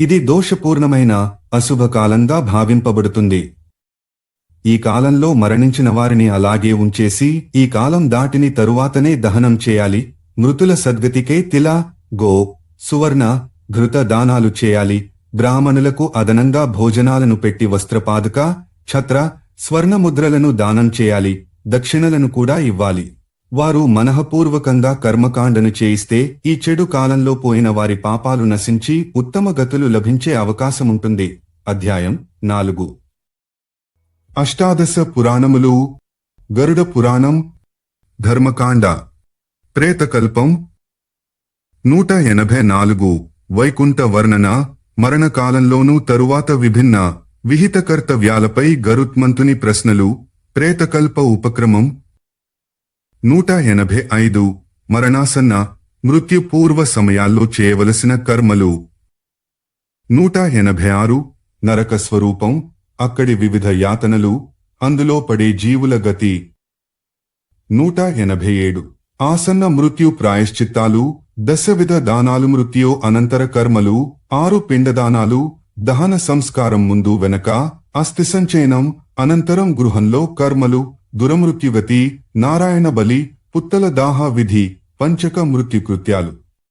ఇది దోషపూర్ణమైన అశుభకాలంగా భావింపబడుతుంది. ఈ కాలంలో మరణించిన వారిని అలాగే ఉంచేసి ఈ కాలం దాటిని తరువాతనే దహనం చేయాలి. మృతుల సద్గతికే తిల, గో, సువర్ణ, ఘృత దానాలు చేయాలి. బ్రాహ్మణులకు అదనంగా భోజనాలను పెట్టి వస్త్రపాదుక, ఛత్ర, స్వర్ణముద్రలను దానం చేయాలి. దక్షిణలను కూడా ఇవ్వాలి. వారు మనఃపూర్వకంగా కర్మకాండను చేయిస్తే ఈ చెడు కాలంలో పోయిన వారి పాపాలు నశించి ఉత్తమ గతులు లభించే అవకాశముంటుంది. అధ్యాయం 4. అష్టాదశ పురాణములు. గరుడ పురాణం, ధర్మకాండ, ప్రేతకల్పం. 184. వైకుంఠ వర్ణన. మరణకాలంలోనూ తరువాత విభిన్న విహిత కర్తవ్యాలపై గరుత్మంతుని ప్రశ్నలు. ప్రేతకల్ప ఉపక్రమం. 185. మరణాసన్న మృత్యుపూర్వ సమయాల్లో చేయవలసిన కర్మలు. 186. నరక స్వరూపం, అక్కడి వివిధ యాతనలు, అందులో పడే జీవుల గతి. 187. ఆసన్న మృత్యు ప్రాయశ్చిత్తాలు, దశవిధ దానాలు, మృత్యు అనంతర కర్మలు, 6 పిండదానాలు, దహన సంస్కారం ముందు వెనక, అస్థిసంచయనం అనంతరం గృహంలో కర్మలు, దురమృత్యుగతి, నారాయణ బలి, పుత్తల దాహ విధి, పంచక మృత్యుకృత్యాలు.